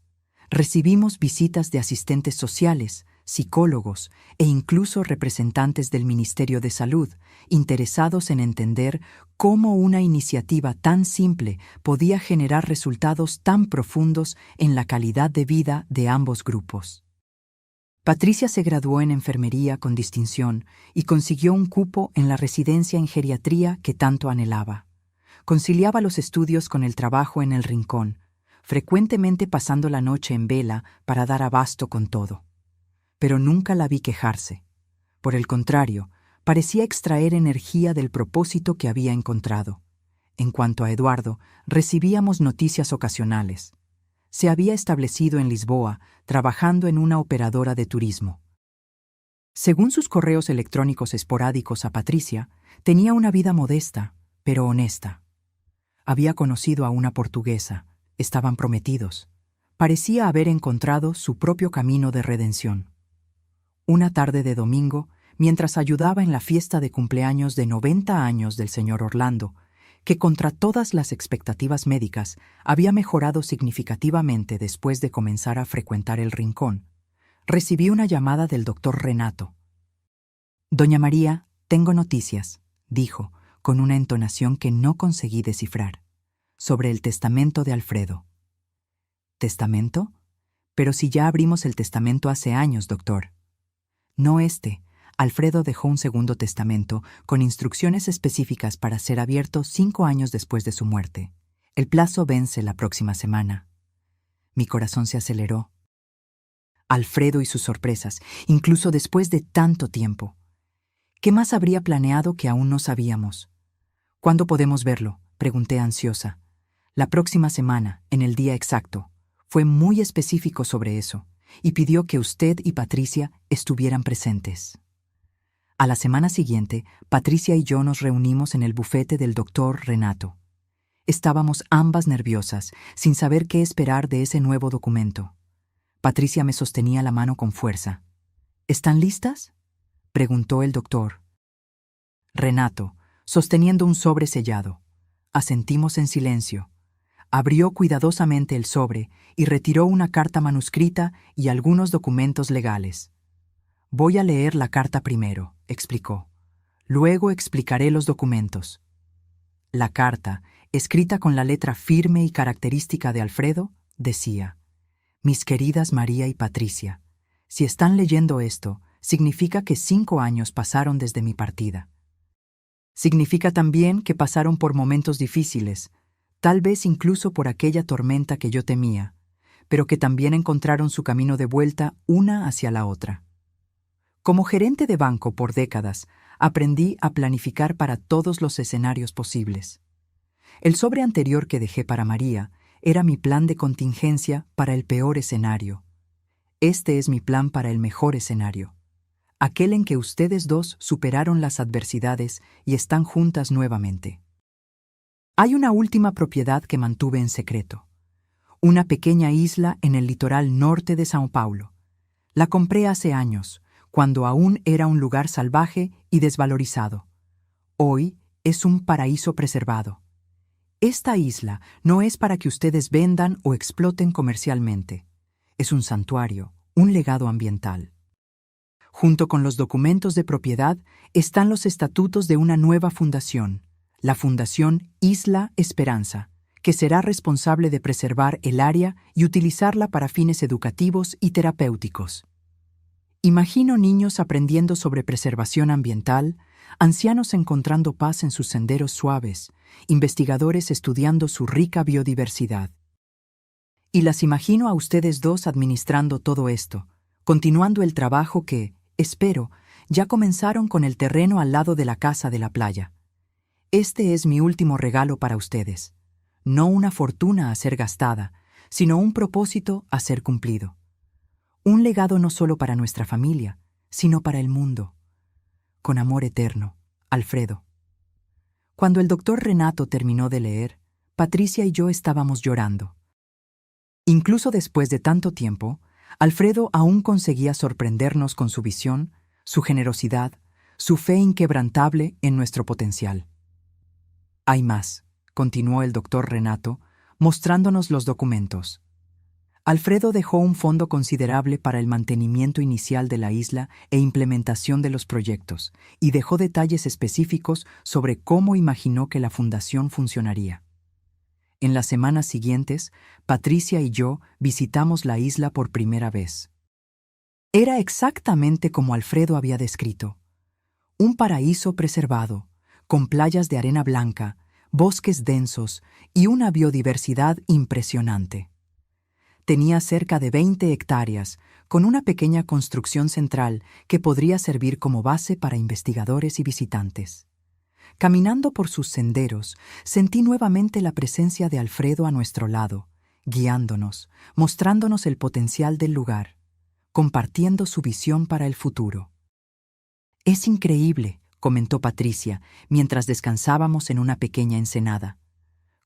[SPEAKER 1] Recibimos visitas de asistentes sociales, psicólogos e incluso representantes del Ministerio de Salud, interesados en entender cómo una iniciativa tan simple podía generar resultados tan profundos en la calidad de vida de ambos grupos. Patricia se graduó en enfermería con distinción y consiguió un cupo en la residencia en geriatría que tanto anhelaba. Conciliaba los estudios con el trabajo en el Rincón, frecuentemente pasando la noche en vela para dar abasto con todo. Pero nunca la vi quejarse. Por el contrario, parecía extraer energía del propósito que había encontrado. En cuanto a Eduardo, recibíamos noticias ocasionales. Se había establecido en Lisboa, trabajando en una operadora de turismo. Según sus correos electrónicos esporádicos a Patricia, tenía una vida modesta, pero honesta. Había conocido a una portuguesa, estaban prometidos. Parecía haber encontrado su propio camino de redención. Una tarde de domingo, mientras ayudaba en la fiesta de cumpleaños de 90 años del señor Orlando, que contra todas las expectativas médicas había mejorado significativamente después de comenzar a frecuentar el Rincón, recibí una llamada del doctor Renato. «Doña María, tengo noticias», dijo, con una entonación que no conseguí descifrar, sobre el testamento de Alfredo. «¿Testamento? Pero si ya abrimos el testamento hace años, doctor». «No este. Alfredo dejó un segundo testamento con instrucciones específicas para ser abierto 5 años después de su muerte. El plazo vence la próxima semana». Mi corazón se aceleró. Alfredo y sus sorpresas, incluso después de tanto tiempo. ¿Qué más habría planeado que aún no sabíamos? «¿Cuándo podemos verlo?», pregunté ansiosa. «La próxima semana, en el día exacto». Fue muy específico sobre eso, y pidió que usted y Patricia estuvieran presentes. A la semana siguiente, Patricia y yo nos reunimos en el bufete del doctor Renato. Estábamos ambas nerviosas, sin saber qué esperar de ese nuevo documento. Patricia me sostenía la mano con fuerza. «¿Están listas?», preguntó el doctor. Renato, sosteniendo un sobre sellado. Asentimos en silencio. Abrió cuidadosamente el sobre y retiró una carta manuscrita y algunos documentos legales. «Voy a leer la carta primero», explicó. «Luego explicaré los documentos». La carta, escrita con la letra firme y característica de Alfredo, decía: «Mis queridas María y Patricia, si están leyendo esto, significa que 5 años pasaron desde mi partida. Significa también que pasaron por momentos difíciles, tal vez incluso por aquella tormenta que yo temía, pero que también encontraron su camino de vuelta una hacia la otra. Como gerente de banco por décadas, aprendí a planificar para todos los escenarios posibles. El sobre anterior que dejé para María era mi plan de contingencia para el peor escenario. Este es mi plan para el mejor escenario, aquel en que ustedes dos superaron las adversidades y están juntas nuevamente. Hay una última propiedad que mantuve en secreto. Una pequeña isla en el litoral norte de São Paulo. La compré hace años, cuando aún era un lugar salvaje y desvalorizado. Hoy es un paraíso preservado. Esta isla no es para que ustedes vendan o exploten comercialmente. Es un santuario, un legado ambiental. Junto con los documentos de propiedad están los estatutos de una nueva fundación, la Fundación Isla Esperanza, que será responsable de preservar el área y utilizarla para fines educativos y terapéuticos. Imagino niños aprendiendo sobre preservación ambiental, ancianos encontrando paz en sus senderos suaves, investigadores estudiando su rica biodiversidad. Y las imagino a ustedes dos administrando todo esto, continuando el trabajo que, espero, Ya comenzaron con el terreno al lado de la casa de la playa. Este es mi último regalo para ustedes. No una fortuna a ser gastada, sino un propósito a ser cumplido. Un legado no solo para nuestra familia, sino para el mundo. Con amor eterno, Alfredo. Cuando el doctor Renato terminó de leer, Patricia y yo estábamos llorando. Incluso después de tanto tiempo, Alfredo aún conseguía sorprendernos con su visión, su generosidad, su fe inquebrantable en nuestro potencial. Hay más, continuó el doctor Renato, mostrándonos los documentos. Alfredo dejó un fondo considerable para el mantenimiento inicial de la isla e implementación de los proyectos, y dejó detalles específicos sobre cómo imaginó que la fundación funcionaría. En las semanas siguientes, Patricia y yo visitamos la isla por primera vez. Era exactamente como Alfredo había descrito. Un paraíso preservado, con playas de arena blanca, bosques densos y una biodiversidad impresionante. Tenía cerca de 20 hectáreas, con una pequeña construcción central que podría servir como base para investigadores y visitantes. Caminando por sus senderos, sentí nuevamente la presencia de Alfredo a nuestro lado, guiándonos, mostrándonos el potencial del lugar, compartiendo su visión para el futuro. «Es increíble», comentó Patricia, mientras descansábamos en una pequeña ensenada.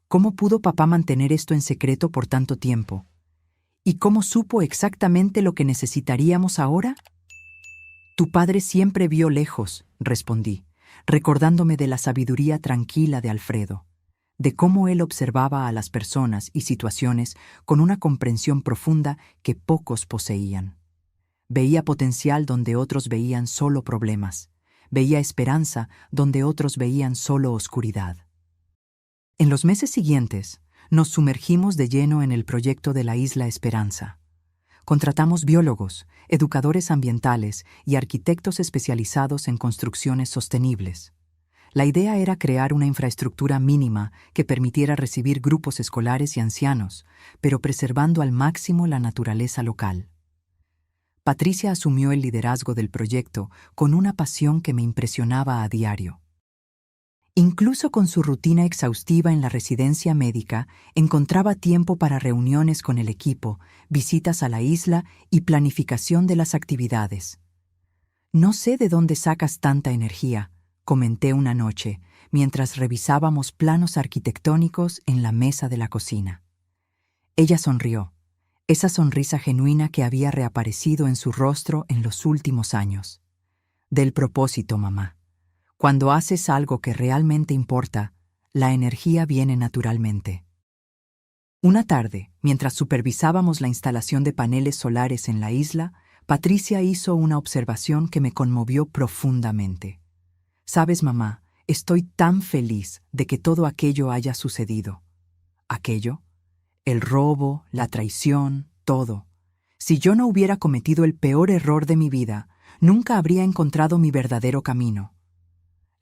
[SPEAKER 1] «¿Cómo pudo papá mantener esto en secreto por tanto tiempo? ¿Y cómo supo exactamente lo que necesitaríamos ahora?» «Tu padre siempre vio lejos», respondí, recordándome de la sabiduría tranquila de Alfredo, de cómo él observaba a las personas y situaciones con una comprensión profunda que pocos poseían. Veía potencial donde otros veían solo problemas, veía esperanza donde otros veían solo oscuridad. En los meses siguientes, nos sumergimos de lleno en el proyecto de la Isla Esperanza. Contratamos biólogos, educadores ambientales y arquitectos especializados en construcciones sostenibles. La idea era crear una infraestructura mínima que permitiera recibir grupos escolares y ancianos, pero preservando al máximo la naturaleza local. Patricia asumió el liderazgo del proyecto con una pasión que me impresionaba a diario. Incluso con su rutina exhaustiva en la residencia médica, encontraba tiempo para reuniones con el equipo, visitas a la isla y planificación de las actividades. «No sé de dónde sacas tanta energía», comenté una noche, mientras revisábamos planos arquitectónicos en la mesa de la cocina. Ella sonrió, esa sonrisa genuina que había reaparecido en su rostro en los últimos años. «Del propósito, mamá. Cuando haces algo que realmente importa, la energía viene naturalmente». Una tarde, mientras supervisábamos la instalación de paneles solares en la isla, Patricia hizo una observación que me conmovió profundamente. «Sabes, mamá, estoy tan feliz de que todo aquello haya sucedido». «¿Aquello?» «El robo, la traición, todo. Si yo no hubiera cometido el peor error de mi vida, nunca habría encontrado mi verdadero camino».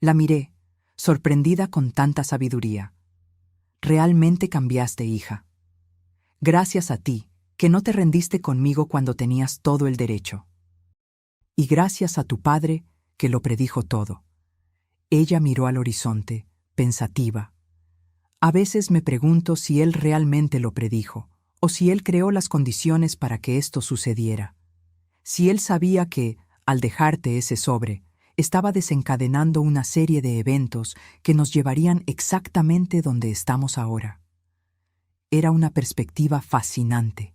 [SPEAKER 1] La miré, sorprendida con tanta sabiduría. «Realmente cambiaste, hija. Gracias a ti, que no te rendiste conmigo cuando tenías todo el derecho. Y gracias a tu padre, que lo predijo todo». Ella miró al horizonte, pensativa. A veces me pregunto si él realmente lo predijo, o si él creó las condiciones para que esto sucediera. Si él sabía que, al dejarte ese sobre, estaba desencadenando una serie de eventos que nos llevarían exactamente donde estamos ahora. Era una perspectiva fascinante.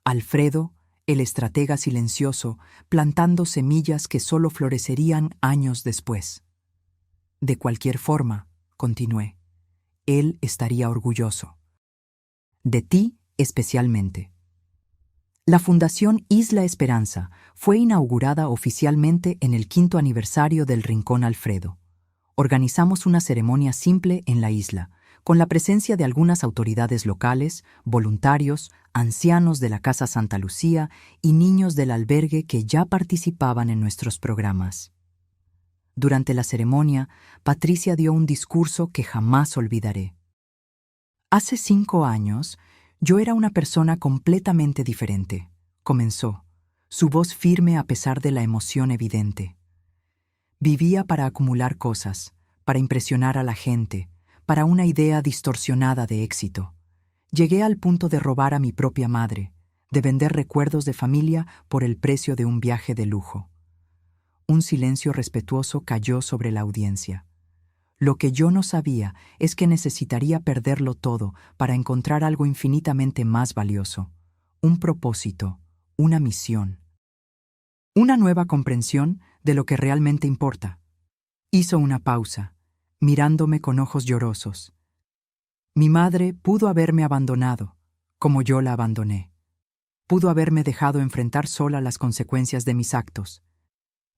[SPEAKER 1] Alfredo, el estratega silencioso, plantando semillas que solo florecerían años después. «De cualquier forma», continué, «él estaría orgulloso. De ti especialmente». La Fundación Isla Esperanza fue inaugurada oficialmente en el 5º aniversario del Rincón Alfredo. Organizamos una ceremonia simple en la isla, con la presencia de algunas autoridades locales, voluntarios, ancianos de la Casa Santa Lucía y niños del albergue que ya participaban en nuestros programas. Durante la ceremonia, Patricia dio un discurso que jamás olvidaré. «Hace 5 años, yo era una persona completamente diferente», comenzó, su voz firme a pesar de la emoción evidente. Vivía para acumular cosas, para impresionar a la gente, para una idea distorsionada de éxito. Llegué al punto de robar a mi propia madre, de vender recuerdos de familia por el precio de un viaje de lujo. Un silencio respetuoso cayó sobre la audiencia. Lo que yo no sabía es que necesitaría perderlo todo para encontrar algo infinitamente más valioso, un propósito, una misión, una nueva comprensión de lo que realmente importa. Hizo una pausa, mirándome con ojos llorosos. Mi madre pudo haberme abandonado, como yo la abandoné. Pudo haberme dejado enfrentar sola las consecuencias de mis actos.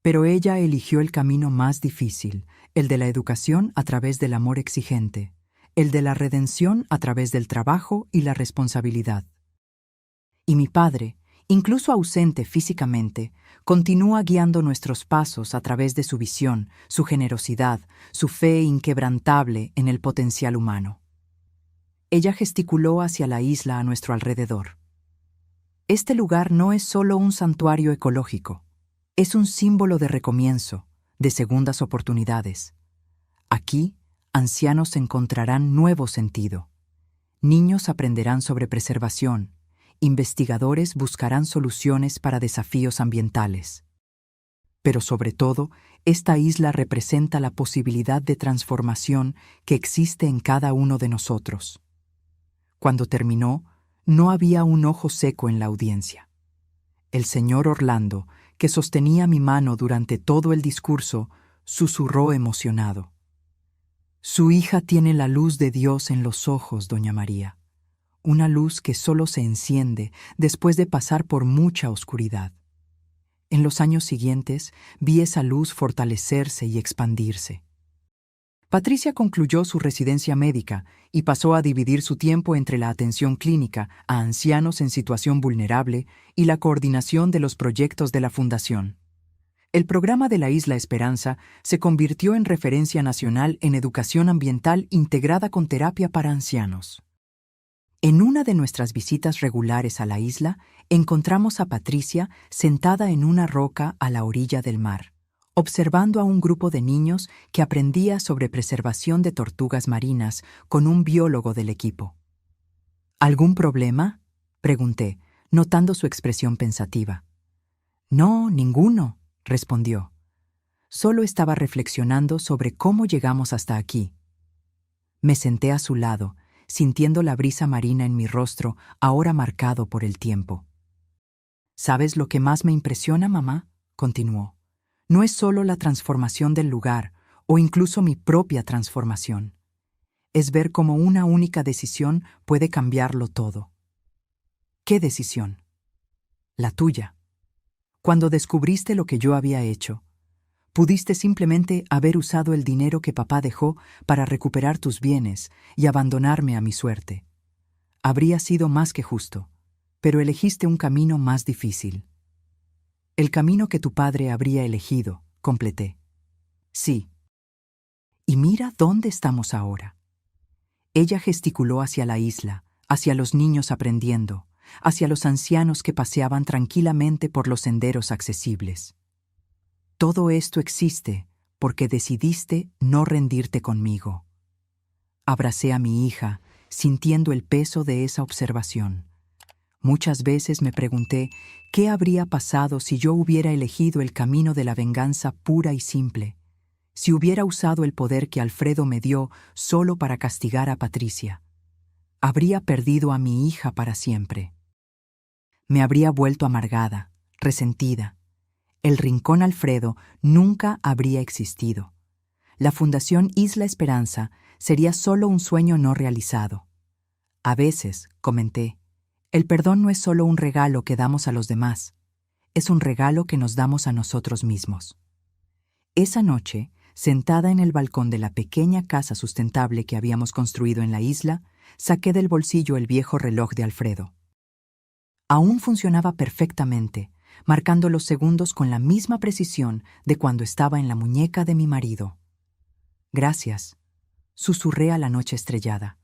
[SPEAKER 1] Pero ella eligió el camino más difícil, el de la educación a través del amor exigente, el de la redención a través del trabajo y la responsabilidad. Y mi padre, incluso ausente físicamente, continúa guiando nuestros pasos a través de su visión, su generosidad, su fe inquebrantable en el potencial humano. Ella gesticuló hacia la isla a nuestro alrededor. Este lugar no es solo un santuario ecológico, es un símbolo de recomienzo, de segundas oportunidades. Aquí, ancianos encontrarán nuevo sentido. Niños aprenderán sobre preservación. Investigadores buscarán soluciones para desafíos ambientales. Pero sobre todo, esta isla representa la posibilidad de transformación que existe en cada uno de nosotros. Cuando terminó, no había un ojo seco en la audiencia. El señor Orlando, que sostenía mi mano durante todo el discurso, susurró emocionado. Su hija tiene la luz de Dios en los ojos, doña María. Una luz que solo se enciende después de pasar por mucha oscuridad. En los años siguientes vi esa luz fortalecerse y expandirse. Patricia concluyó su residencia médica y pasó a dividir su tiempo entre la atención clínica a ancianos en situación vulnerable y la coordinación de los proyectos de la Fundación. El programa de la Isla Esperanza se convirtió en referencia nacional en educación ambiental integrada con terapia para ancianos. En una de nuestras visitas regulares a la isla, encontramos a Patricia sentada en una roca a la orilla del mar, observando a un grupo de niños que aprendía sobre preservación de tortugas marinas con un biólogo del equipo. ¿Algún problema?, pregunté, notando su expresión pensativa. No, ninguno, respondió. Solo estaba reflexionando sobre cómo llegamos hasta aquí. Me senté a su lado, sintiendo la brisa marina en mi rostro, ahora marcado por el tiempo. ¿Sabes lo que más me impresiona, mamá?, continuó. No es solo la transformación del lugar, o incluso mi propia transformación. Es ver cómo una única decisión puede cambiarlo todo. ¿Qué decisión? La tuya. Cuando descubriste lo que yo había hecho, pudiste simplemente haber usado el dinero que papá dejó para recuperar tus bienes y abandonarme a mi suerte. Habría sido más que justo, pero elegiste un camino más difícil. El camino que tu padre habría elegido, completé. Sí. Y mira dónde estamos ahora. Ella gesticuló hacia la isla, hacia los niños aprendiendo, hacia los ancianos que paseaban tranquilamente por los senderos accesibles. Todo esto existe porque decidiste no rendirte conmigo. Abracé a mi hija, sintiendo el peso de esa observación. Muchas veces me pregunté qué habría pasado si yo hubiera elegido el camino de la venganza pura y simple, si hubiera usado el poder que Alfredo me dio solo para castigar a Patricia. Habría perdido a mi hija para siempre. Me habría vuelto amargada, resentida. El Rincón Alfredo nunca habría existido. La Fundación Isla Esperanza sería solo un sueño no realizado. A veces, comenté, el perdón no es solo un regalo que damos a los demás, es un regalo que nos damos a nosotros mismos. Esa noche, sentada en el balcón de la pequeña casa sustentable que habíamos construido en la isla, saqué del bolsillo el viejo reloj de Alfredo. Aún funcionaba perfectamente, marcando los segundos con la misma precisión de cuando estaba en la muñeca de mi marido. Gracias, susurré a la noche estrellada,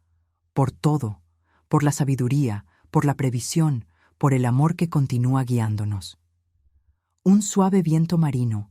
[SPEAKER 1] por todo, por la sabiduría, por la previsión, por el amor que continúa guiándonos. Un suave viento marino,